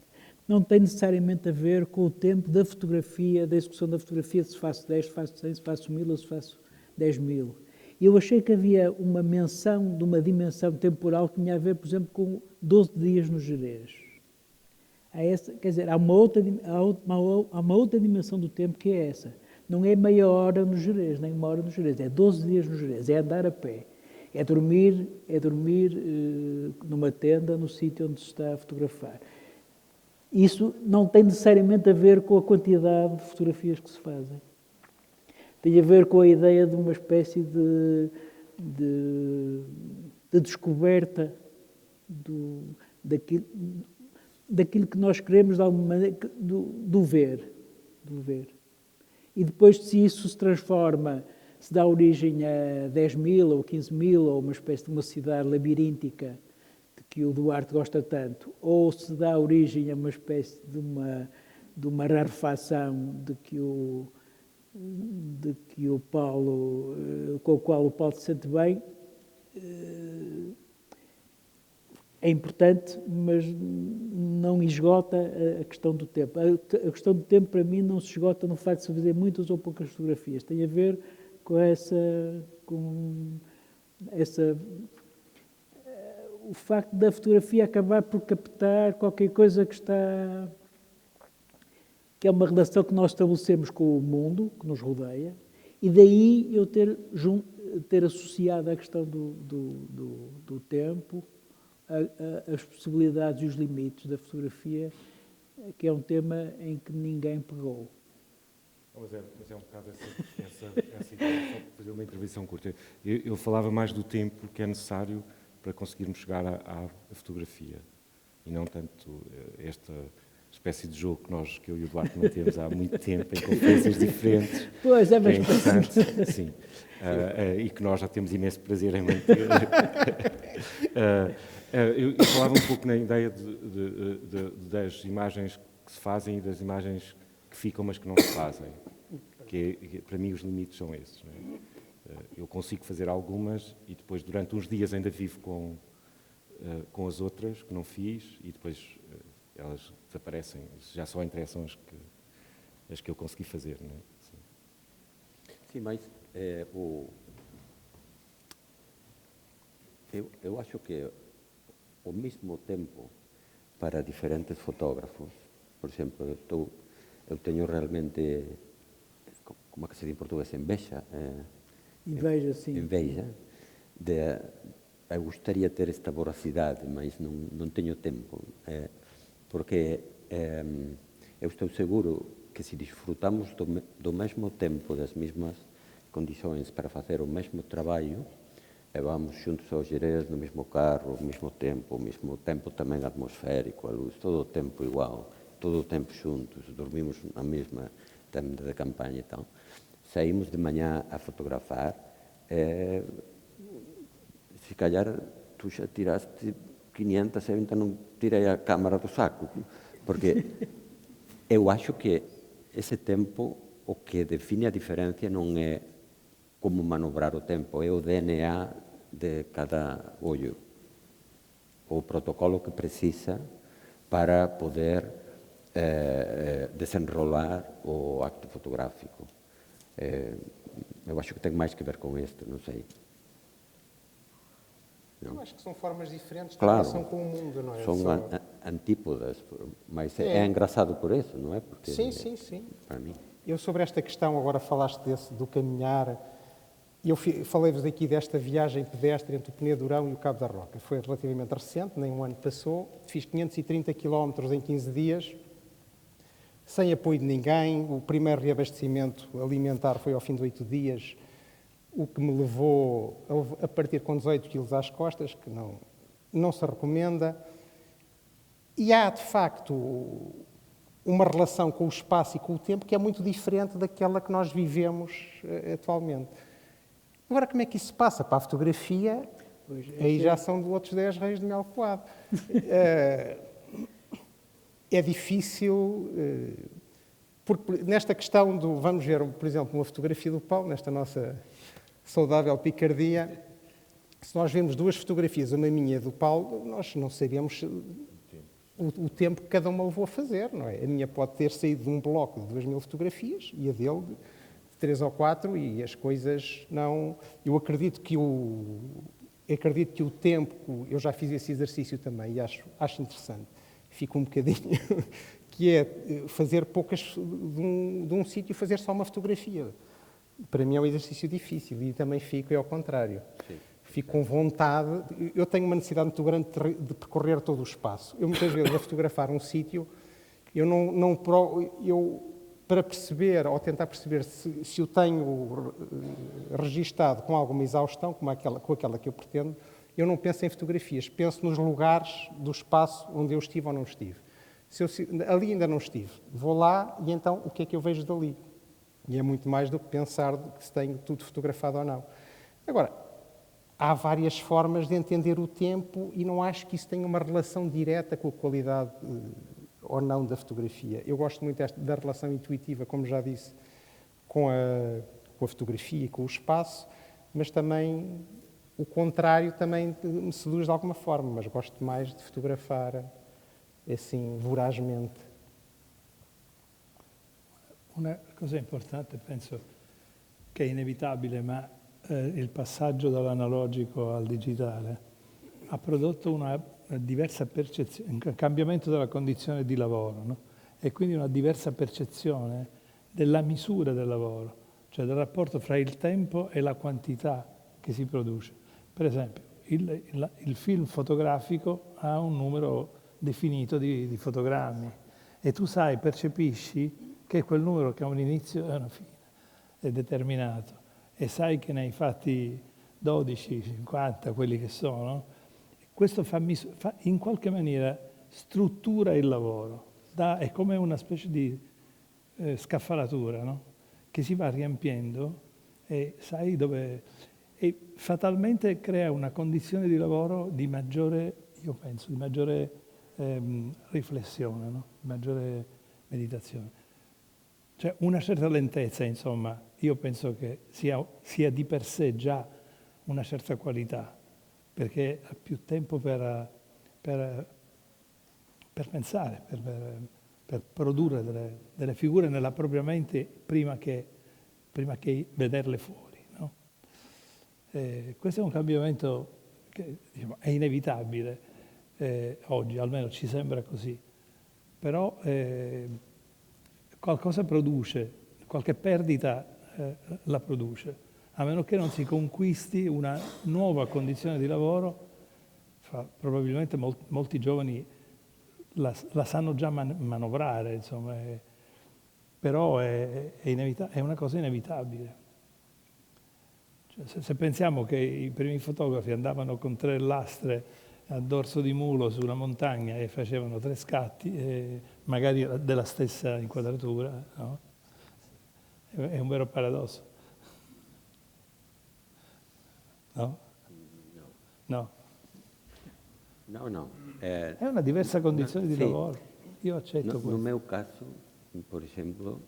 não tem necessariamente a ver com o tempo da fotografia, da execução da fotografia, se faço 10, se faço 100, se faço 1000 ou se faço 10.000. Eu achei que havia uma menção de uma dimensão temporal que tinha a ver, por exemplo, com 12 dias no Gerês. Quer dizer, há uma outra dimensão do tempo que é essa. Não é meia hora no Gerês, nem 1 hora no Gerês, é 12 dias no Gerês, é andar a pé, é dormir numa tenda no sítio onde se está a fotografar. Isso não tem necessariamente a ver com a quantidade de fotografias que se fazem. Tem a ver com a ideia de uma espécie de descoberta daquilo que nós queremos, de alguma maneira, do ver. E depois, se isso se transforma, se dá origem a 10.000 ou 15.000, ou uma espécie de uma cidade labiríntica de que o Duarte gosta tanto, ou se dá origem a uma espécie de uma rarefação com o qual o Paulo se sente bem, é importante, mas não esgota a questão do tempo. A questão do tempo, para mim, não se esgota no facto de se fazer muitas ou poucas fotografias. Tem a ver com o facto da fotografia acabar por captar qualquer coisa que é uma relação que nós estabelecemos com o mundo que nos rodeia, e daí eu ter associado a questão do tempo, as possibilidades e os limites da fotografia, que é um tema em que ninguém pegou. Mas é um bocado essa ideia, só para fazer uma intervenção curta. Eu falava mais do tempo que é necessário para conseguirmos chegar à fotografia, e não tanto esta espécie de jogo que eu e o Duarte mantemos há muito tempo, em conferências diferentes. Pois, é bem interessante, sim. E que nós já temos imenso prazer em manter. Eu falava um pouco na ideia das imagens que se fazem e das imagens que ficam, mas que não se fazem. Que para mim os limites são esses. Não é? Eu consigo fazer algumas e depois durante uns dias ainda vivo com as outras que não fiz e depois elas desaparecem. Já só interessam as que eu consegui fazer. Não é? Sim, mas eu acho que ao mesmo tempo para diferentes fotógrafos, por exemplo, eu tenho realmente, como é que se diz em português, inveja eu gostaria de ter esta voracidade, mas não tenho tempo, porque eu estou seguro que se desfrutamos do mesmo tempo, das mesmas condições para fazer o mesmo trabalho, vamos juntos ao Gerês no mesmo carro, o mesmo tempo também atmosférico, a luz, todo o tempo igual, todo o tempo juntos, dormimos na mesma tenda de campanha e tal. Saímos de manhã a fotografar, se calhar tu já tiraste 500, eu ainda não tirei a câmara do saco, porque eu acho que esse tempo, o que define a diferença não é como manobrar o tempo, é o DNA de cada olho, o protocolo que precisa para poder desenrolar o acto fotográfico. Eu acho que tem mais que ver com isto, não sei. Eu acho que são formas diferentes de claro, relação com o mundo, não é? São antípodas, mas é engraçado por isso, não é? Porque, sim. Para mim. Eu sobre esta questão, agora falaste do caminhar, eu falei-vos aqui desta viagem pedestre entre o Penedurão e o Cabo da Roca. Foi relativamente recente, nem um ano passou. Fiz 530 km em 15 dias, sem apoio de ninguém. O primeiro reabastecimento alimentar foi ao fim de 8 dias, o que me levou a partir com 18 quilos às costas, que não se recomenda. E há, de facto, uma relação com o espaço e com o tempo que é muito diferente daquela que nós vivemos atualmente. Agora, como é que isso se passa para a fotografia? Aí já são de outros 10 reis de mel coado. É difícil, porque nesta questão vamos ver, por exemplo, uma fotografia do Paulo, nesta nossa saudável picardia, se nós vemos duas fotografias, uma minha e do Paulo, nós não sabemos o tempo que cada uma levou a fazer, não é? A minha pode ter saído de um bloco de 2.000 fotografias e a dele de 3 ou 4 e as coisas não... Eu acredito que o tempo, eu já fiz esse exercício também e acho interessante, fico um bocadinho, que é fazer poucas de um sítio, fazer só uma fotografia. Para mim é um exercício difícil e também fico ao contrário. Sim. Fico com vontade, eu tenho uma necessidade muito grande de percorrer todo o espaço. Eu muitas vezes a fotografar um sítio Para perceber, ou tentar perceber se eu tenho registado com alguma exaustão, com aquela que eu pretendo, eu não penso em fotografias, penso nos lugares do espaço onde eu estive ou não estive. Ali ainda não estive, vou lá e então o que é que eu vejo dali? E é muito mais do que pensar se tenho tudo fotografado ou não. Agora, há várias formas de entender o tempo e não acho que isso tenha uma relação direta com a qualidade ou não da fotografia. Eu gosto muito da relação intuitiva, como já disse, com a fotografia e com o espaço, mas também o contrário também me seduz de alguma forma, mas gosto mais de fotografar assim, vorazmente. Una cosa importante, penso che è inevitabile, ma il passaggio dall'analogico al digitale ha prodotto una diversa percezione, un cambiamento della condizione di lavoro, no? E quindi una diversa percezione della misura del lavoro, cioè del rapporto fra il tempo e la quantità che si produce. Per esempio, il film fotografico ha un numero definito di fotogrammi e tu sai, percepisci che quel numero che ha un inizio e una fine, è determinato, e sai che ne hai fatti 12, 50, quelli che sono. Questo in qualche maniera struttura il lavoro, è come una specie di scaffalatura, no? Che si va riempiendo e sai dove... E fatalmente crea una condizione di lavoro di maggiore, io penso, di maggiore riflessione, no? Di maggiore meditazione. Cioè una certa lentezza, insomma, io penso che sia di per sé già una certa qualità, perché ha più tempo per pensare, per produrre delle figure nella propria mente prima che vederle fuori, no? Questo è un cambiamento che, diciamo, è inevitabile oggi, almeno ci sembra così, però qualcosa produce, qualche perdita la produce, a meno che non si conquisti una nuova condizione di lavoro. Probabilmente molti giovani la sanno già manovrare, insomma, però è una cosa inevitabile. Cioè, se pensiamo che i primi fotografi andavano con 3 lastre a dorso di mulo su una montagna e facevano 3 scatti, magari della stessa inquadratura, no? È un vero paradosso. No? No. No. È una diversa condizione di lavoro. Io accetto questo. No meu caso, por exemplo,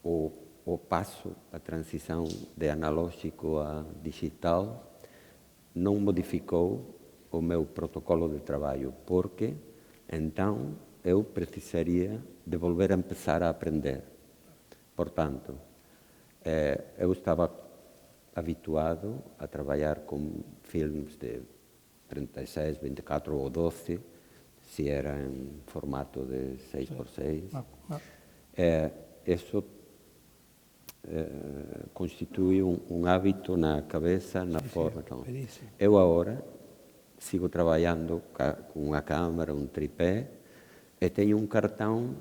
o passo, a transição de analógico a digital, não modificou o meu protocolo de trabalho, porque então eu precisaria de volver a começar a aprender. Portanto, eu estava habituado a trabalhar com filmes de 36, 24 ou 12, se era em formato de 6x6. Isso constitui um hábito na cabeça, na forma. Então, eu agora sigo trabalhando com uma câmera, um tripé, e tenho um cartão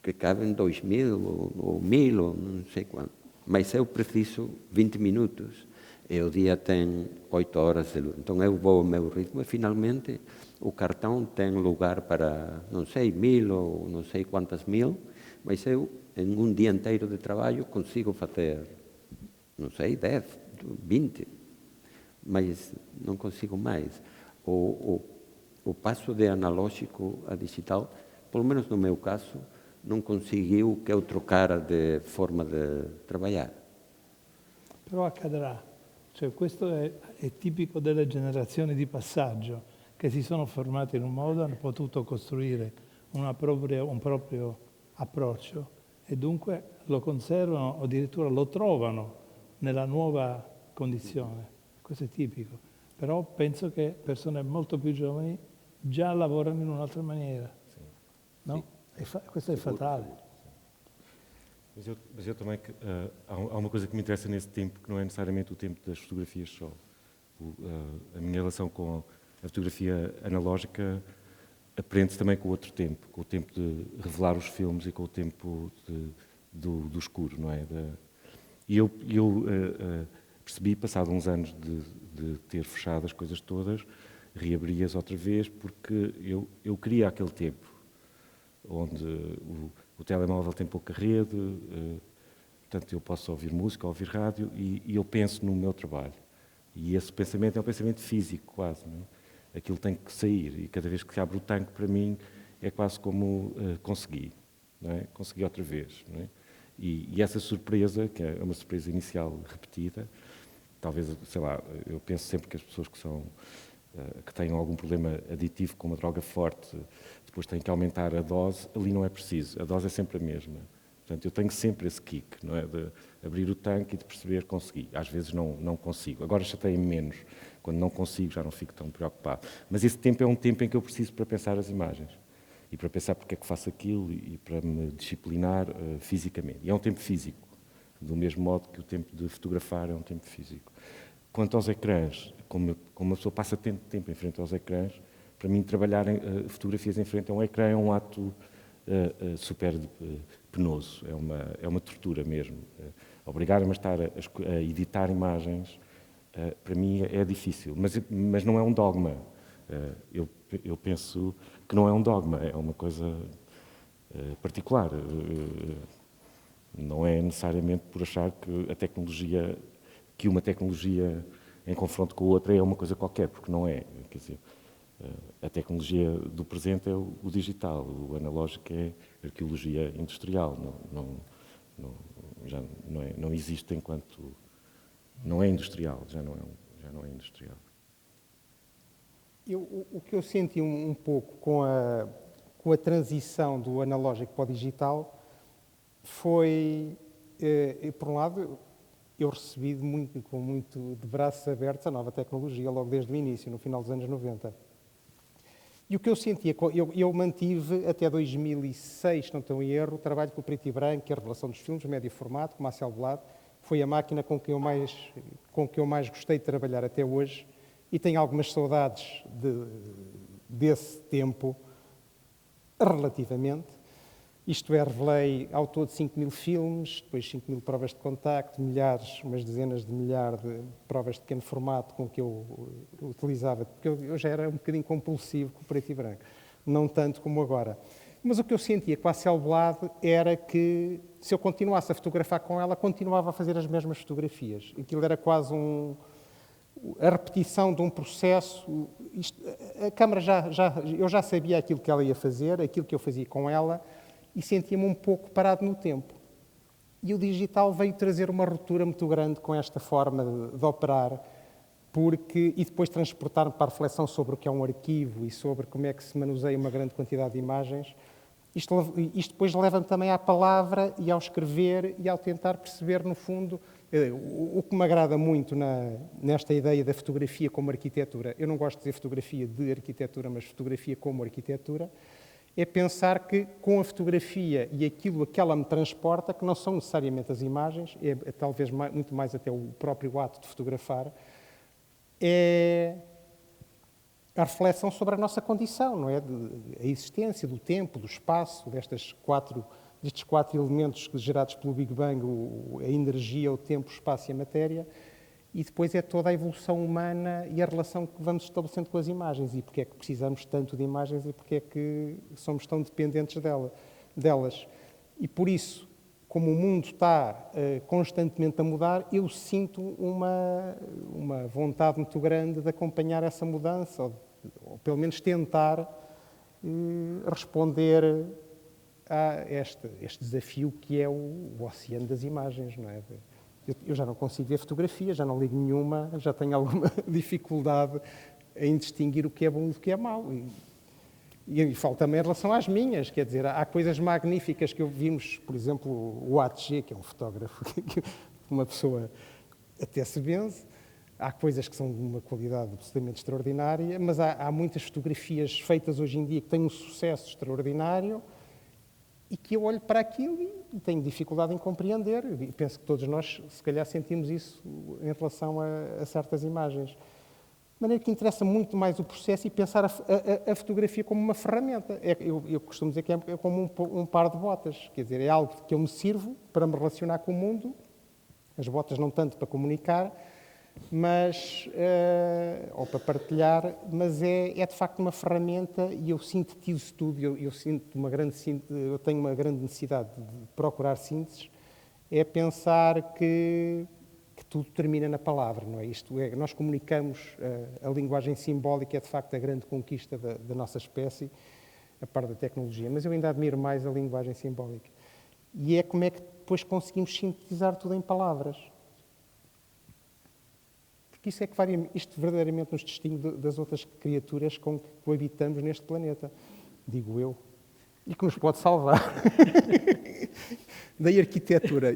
que cabe em 2.000 ou 1.000, ou não sei quanto. Mas eu preciso 20 minutos, e o dia tem 8 horas de luz. Então eu vou ao meu ritmo e finalmente o cartão tem lugar para, não sei, 1.000 ou não sei quantas mil, mas eu, em um dia inteiro de trabalho, consigo fazer, não sei, 10, 20, mas não consigo mais. O passo de analógico a digital, pelo menos no meu caso, non conseguiu che eu trocara de forma de trabalhar. Però accadrà, cioè questo è tipico delle generazioni di passaggio che si sono formate in un modo, hanno potuto costruire un proprio approccio e dunque lo conservano o addirittura lo trovano nella nuova condizione. Questo è tipico. Però penso che persone molto più giovani già lavorano in un'altra maniera, no? Sì. Questo è fatale. Mas eu também, há uma coisa que me interessa nesse tempo, que não é necessariamente o tempo das fotografias só. A minha relação com a fotografia analógica aprende-se também com outro tempo, com o tempo de revelar os filmes e com o tempo do escuro, não é? E eu percebi, passado uns anos de ter fechado as coisas todas, reabri-as outra vez, porque eu queria aquele tempo, onde o telemóvel tem pouca rede, portanto eu posso ouvir música, ouvir rádio, e eu penso no meu trabalho. E esse pensamento é um pensamento físico, quase, não é? Aquilo tem que sair, e cada vez que se abre o tanque, para mim, é quase como consegui, não é? Consegui outra vez, não é? E essa surpresa, que é uma surpresa inicial repetida, talvez, sei lá, eu penso sempre que as pessoas que têm algum problema aditivo com uma droga forte, depois têm que aumentar a dose, ali não é preciso, a dose é sempre a mesma. Portanto, eu tenho sempre esse kick, não é? De abrir o tanque e de perceber que consegui. Às vezes não consigo. Agora chateio-me menos. Quando não consigo, já não fico tão preocupado. Mas esse tempo é um tempo em que eu preciso para pensar as imagens. E para pensar porque é que faço aquilo e para me disciplinar fisicamente. E é um tempo físico, do mesmo modo que o tempo de fotografar é um tempo físico. Quanto aos ecrãs, como uma pessoa passa tanto tempo em frente aos ecrãs, para mim trabalhar fotografias em frente a um ecrã é um ato super penoso, é uma tortura mesmo. Obrigar-me a estar a editar imagens, para mim é difícil, mas não é um dogma. Eu penso que não é um dogma, é uma coisa particular. Não é necessariamente por achar que uma tecnologia em confronto com a outra é uma coisa qualquer, porque não é. Quer dizer, a tecnologia do presente é o digital, o analógico é a arqueologia industrial. Já não existe enquanto... Não é industrial, já não é industrial. O que eu senti um pouco com a transição do analógico para o digital foi, por um lado, eu recebi com muito de braços abertos a nova tecnologia logo desde o início, no final dos anos 90. E o que eu sentia, eu mantive até 2006, se não estou em erro, o trabalho com o preto e branco, a revelação dos filmes, médio formato, com Marcel Blado, foi a máquina com que eu mais gostei de trabalhar até hoje, e tenho algumas saudades desse tempo, relativamente. Isto é, revelei ao todo 5.000 filmes, depois 5.000 provas de contacto, umas dezenas de milhares de provas de pequeno formato com que eu utilizava, porque eu já era um bocadinho compulsivo com o preto e branco, não tanto como agora. Mas o que eu sentia com a Hasselblad era que, se eu continuasse a fotografar com ela, continuava a fazer as mesmas fotografias. Aquilo era quase a repetição de um processo. A câmara eu já sabia aquilo que ela ia fazer, aquilo que eu fazia com ela, e sentia-me um pouco parado no tempo. E o digital veio trazer uma ruptura muito grande com esta forma de operar, e depois transportar-me para a reflexão sobre o que é um arquivo e sobre como é que se manuseia uma grande quantidade de imagens. Isto depois leva-me também à palavra e ao escrever e ao tentar perceber, no fundo, o que me agrada muito nesta ideia da fotografia como arquitetura. Eu não gosto de dizer fotografia de arquitetura, mas fotografia como arquitetura. É pensar que com a fotografia e aquilo a que ela me transporta, que não são necessariamente as imagens, é talvez muito mais até o próprio ato de fotografar, é a reflexão sobre a nossa condição, não é? A existência, do tempo, do espaço, destes quatro elementos gerados pelo Big Bang, a energia, o tempo, o espaço e a matéria, e depois é toda a evolução humana e a relação que vamos estabelecendo com as imagens, e porque é que precisamos tanto de imagens e porque é que somos tão dependentes delas. E por isso, como o mundo está constantemente a mudar, eu sinto uma vontade muito grande de acompanhar essa mudança, ou pelo menos tentar responder a este desafio que é o oceano das imagens, não é? Eu já não consigo ver fotografia, já não ligo nenhuma, já tenho alguma dificuldade em distinguir o que é bom do que é mau. E falo também em relação às minhas, quer dizer, há coisas magníficas que vimos, por exemplo, o ATG, que é um fotógrafo, uma pessoa até se benze, há coisas que são de uma qualidade absolutamente extraordinária, mas há muitas fotografias feitas hoje em dia que têm um sucesso extraordinário e que eu olho para aquilo e tenho dificuldade em compreender. E penso que todos nós, se calhar, sentimos isso em relação a certas imagens. maneira que interessa muito mais o processo e pensar a fotografia como uma ferramenta. Eu costumo dizer que é como um par de botas, quer dizer, é algo que eu me sirvo para me relacionar com o mundo, as botas não tanto para comunicar, mas, ou para partilhar, mas é de facto uma ferramenta e eu sintetizo tudo, eu tenho uma grande necessidade de procurar sínteses, é pensar que tudo termina na palavra, não é? Isto é, nós comunicamos, a linguagem simbólica é de facto a grande conquista da nossa espécie, a par da tecnologia, mas eu ainda admiro mais a linguagem simbólica. E é como é que depois conseguimos sintetizar tudo em palavras. Porque isso é que isto verdadeiramente nos distingue das outras criaturas com que coabitamos neste planeta, digo eu, e que nos pode salvar. Da arquitetura.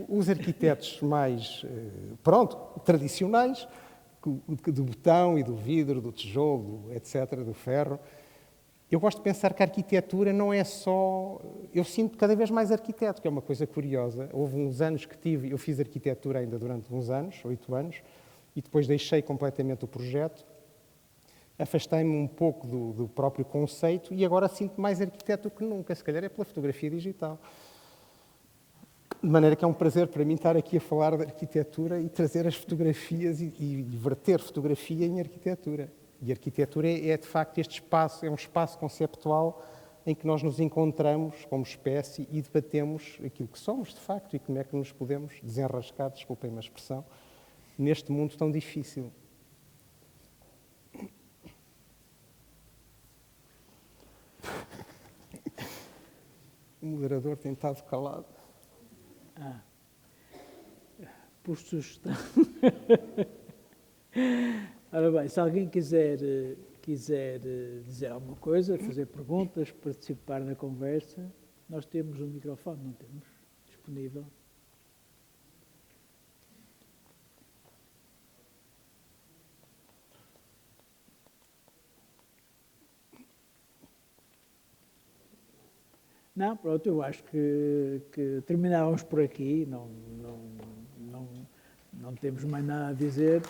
Os arquitetos mais, tradicionais, do botão e do vidro, do tijolo, etc., do ferro, eu gosto de pensar que a arquitetura não é só... Eu sinto cada vez mais arquiteto, que é uma coisa curiosa. Houve uns anos eu fiz arquitetura ainda durante uns anos, 8 anos, e depois deixei completamente o projeto, afastei-me um pouco do próprio conceito e agora sinto mais arquiteto do que nunca, se calhar é pela fotografia digital. De maneira que é um prazer para mim estar aqui a falar de arquitetura e trazer as fotografias e verter fotografia em arquitetura. E a arquitetura é de facto este espaço, é um espaço conceptual em que nós nos encontramos como espécie e debatemos aquilo que somos de facto e como é que nos podemos desenrascar, desculpem-me a expressão, neste mundo tão difícil. O moderador tem estado calado. Por sugestão. Ora bem, se alguém quiser dizer alguma coisa, fazer perguntas, participar na conversa, nós temos um microfone, não temos? Disponível. Não, pronto, eu acho que terminávamos por aqui, não temos mais nada a dizer.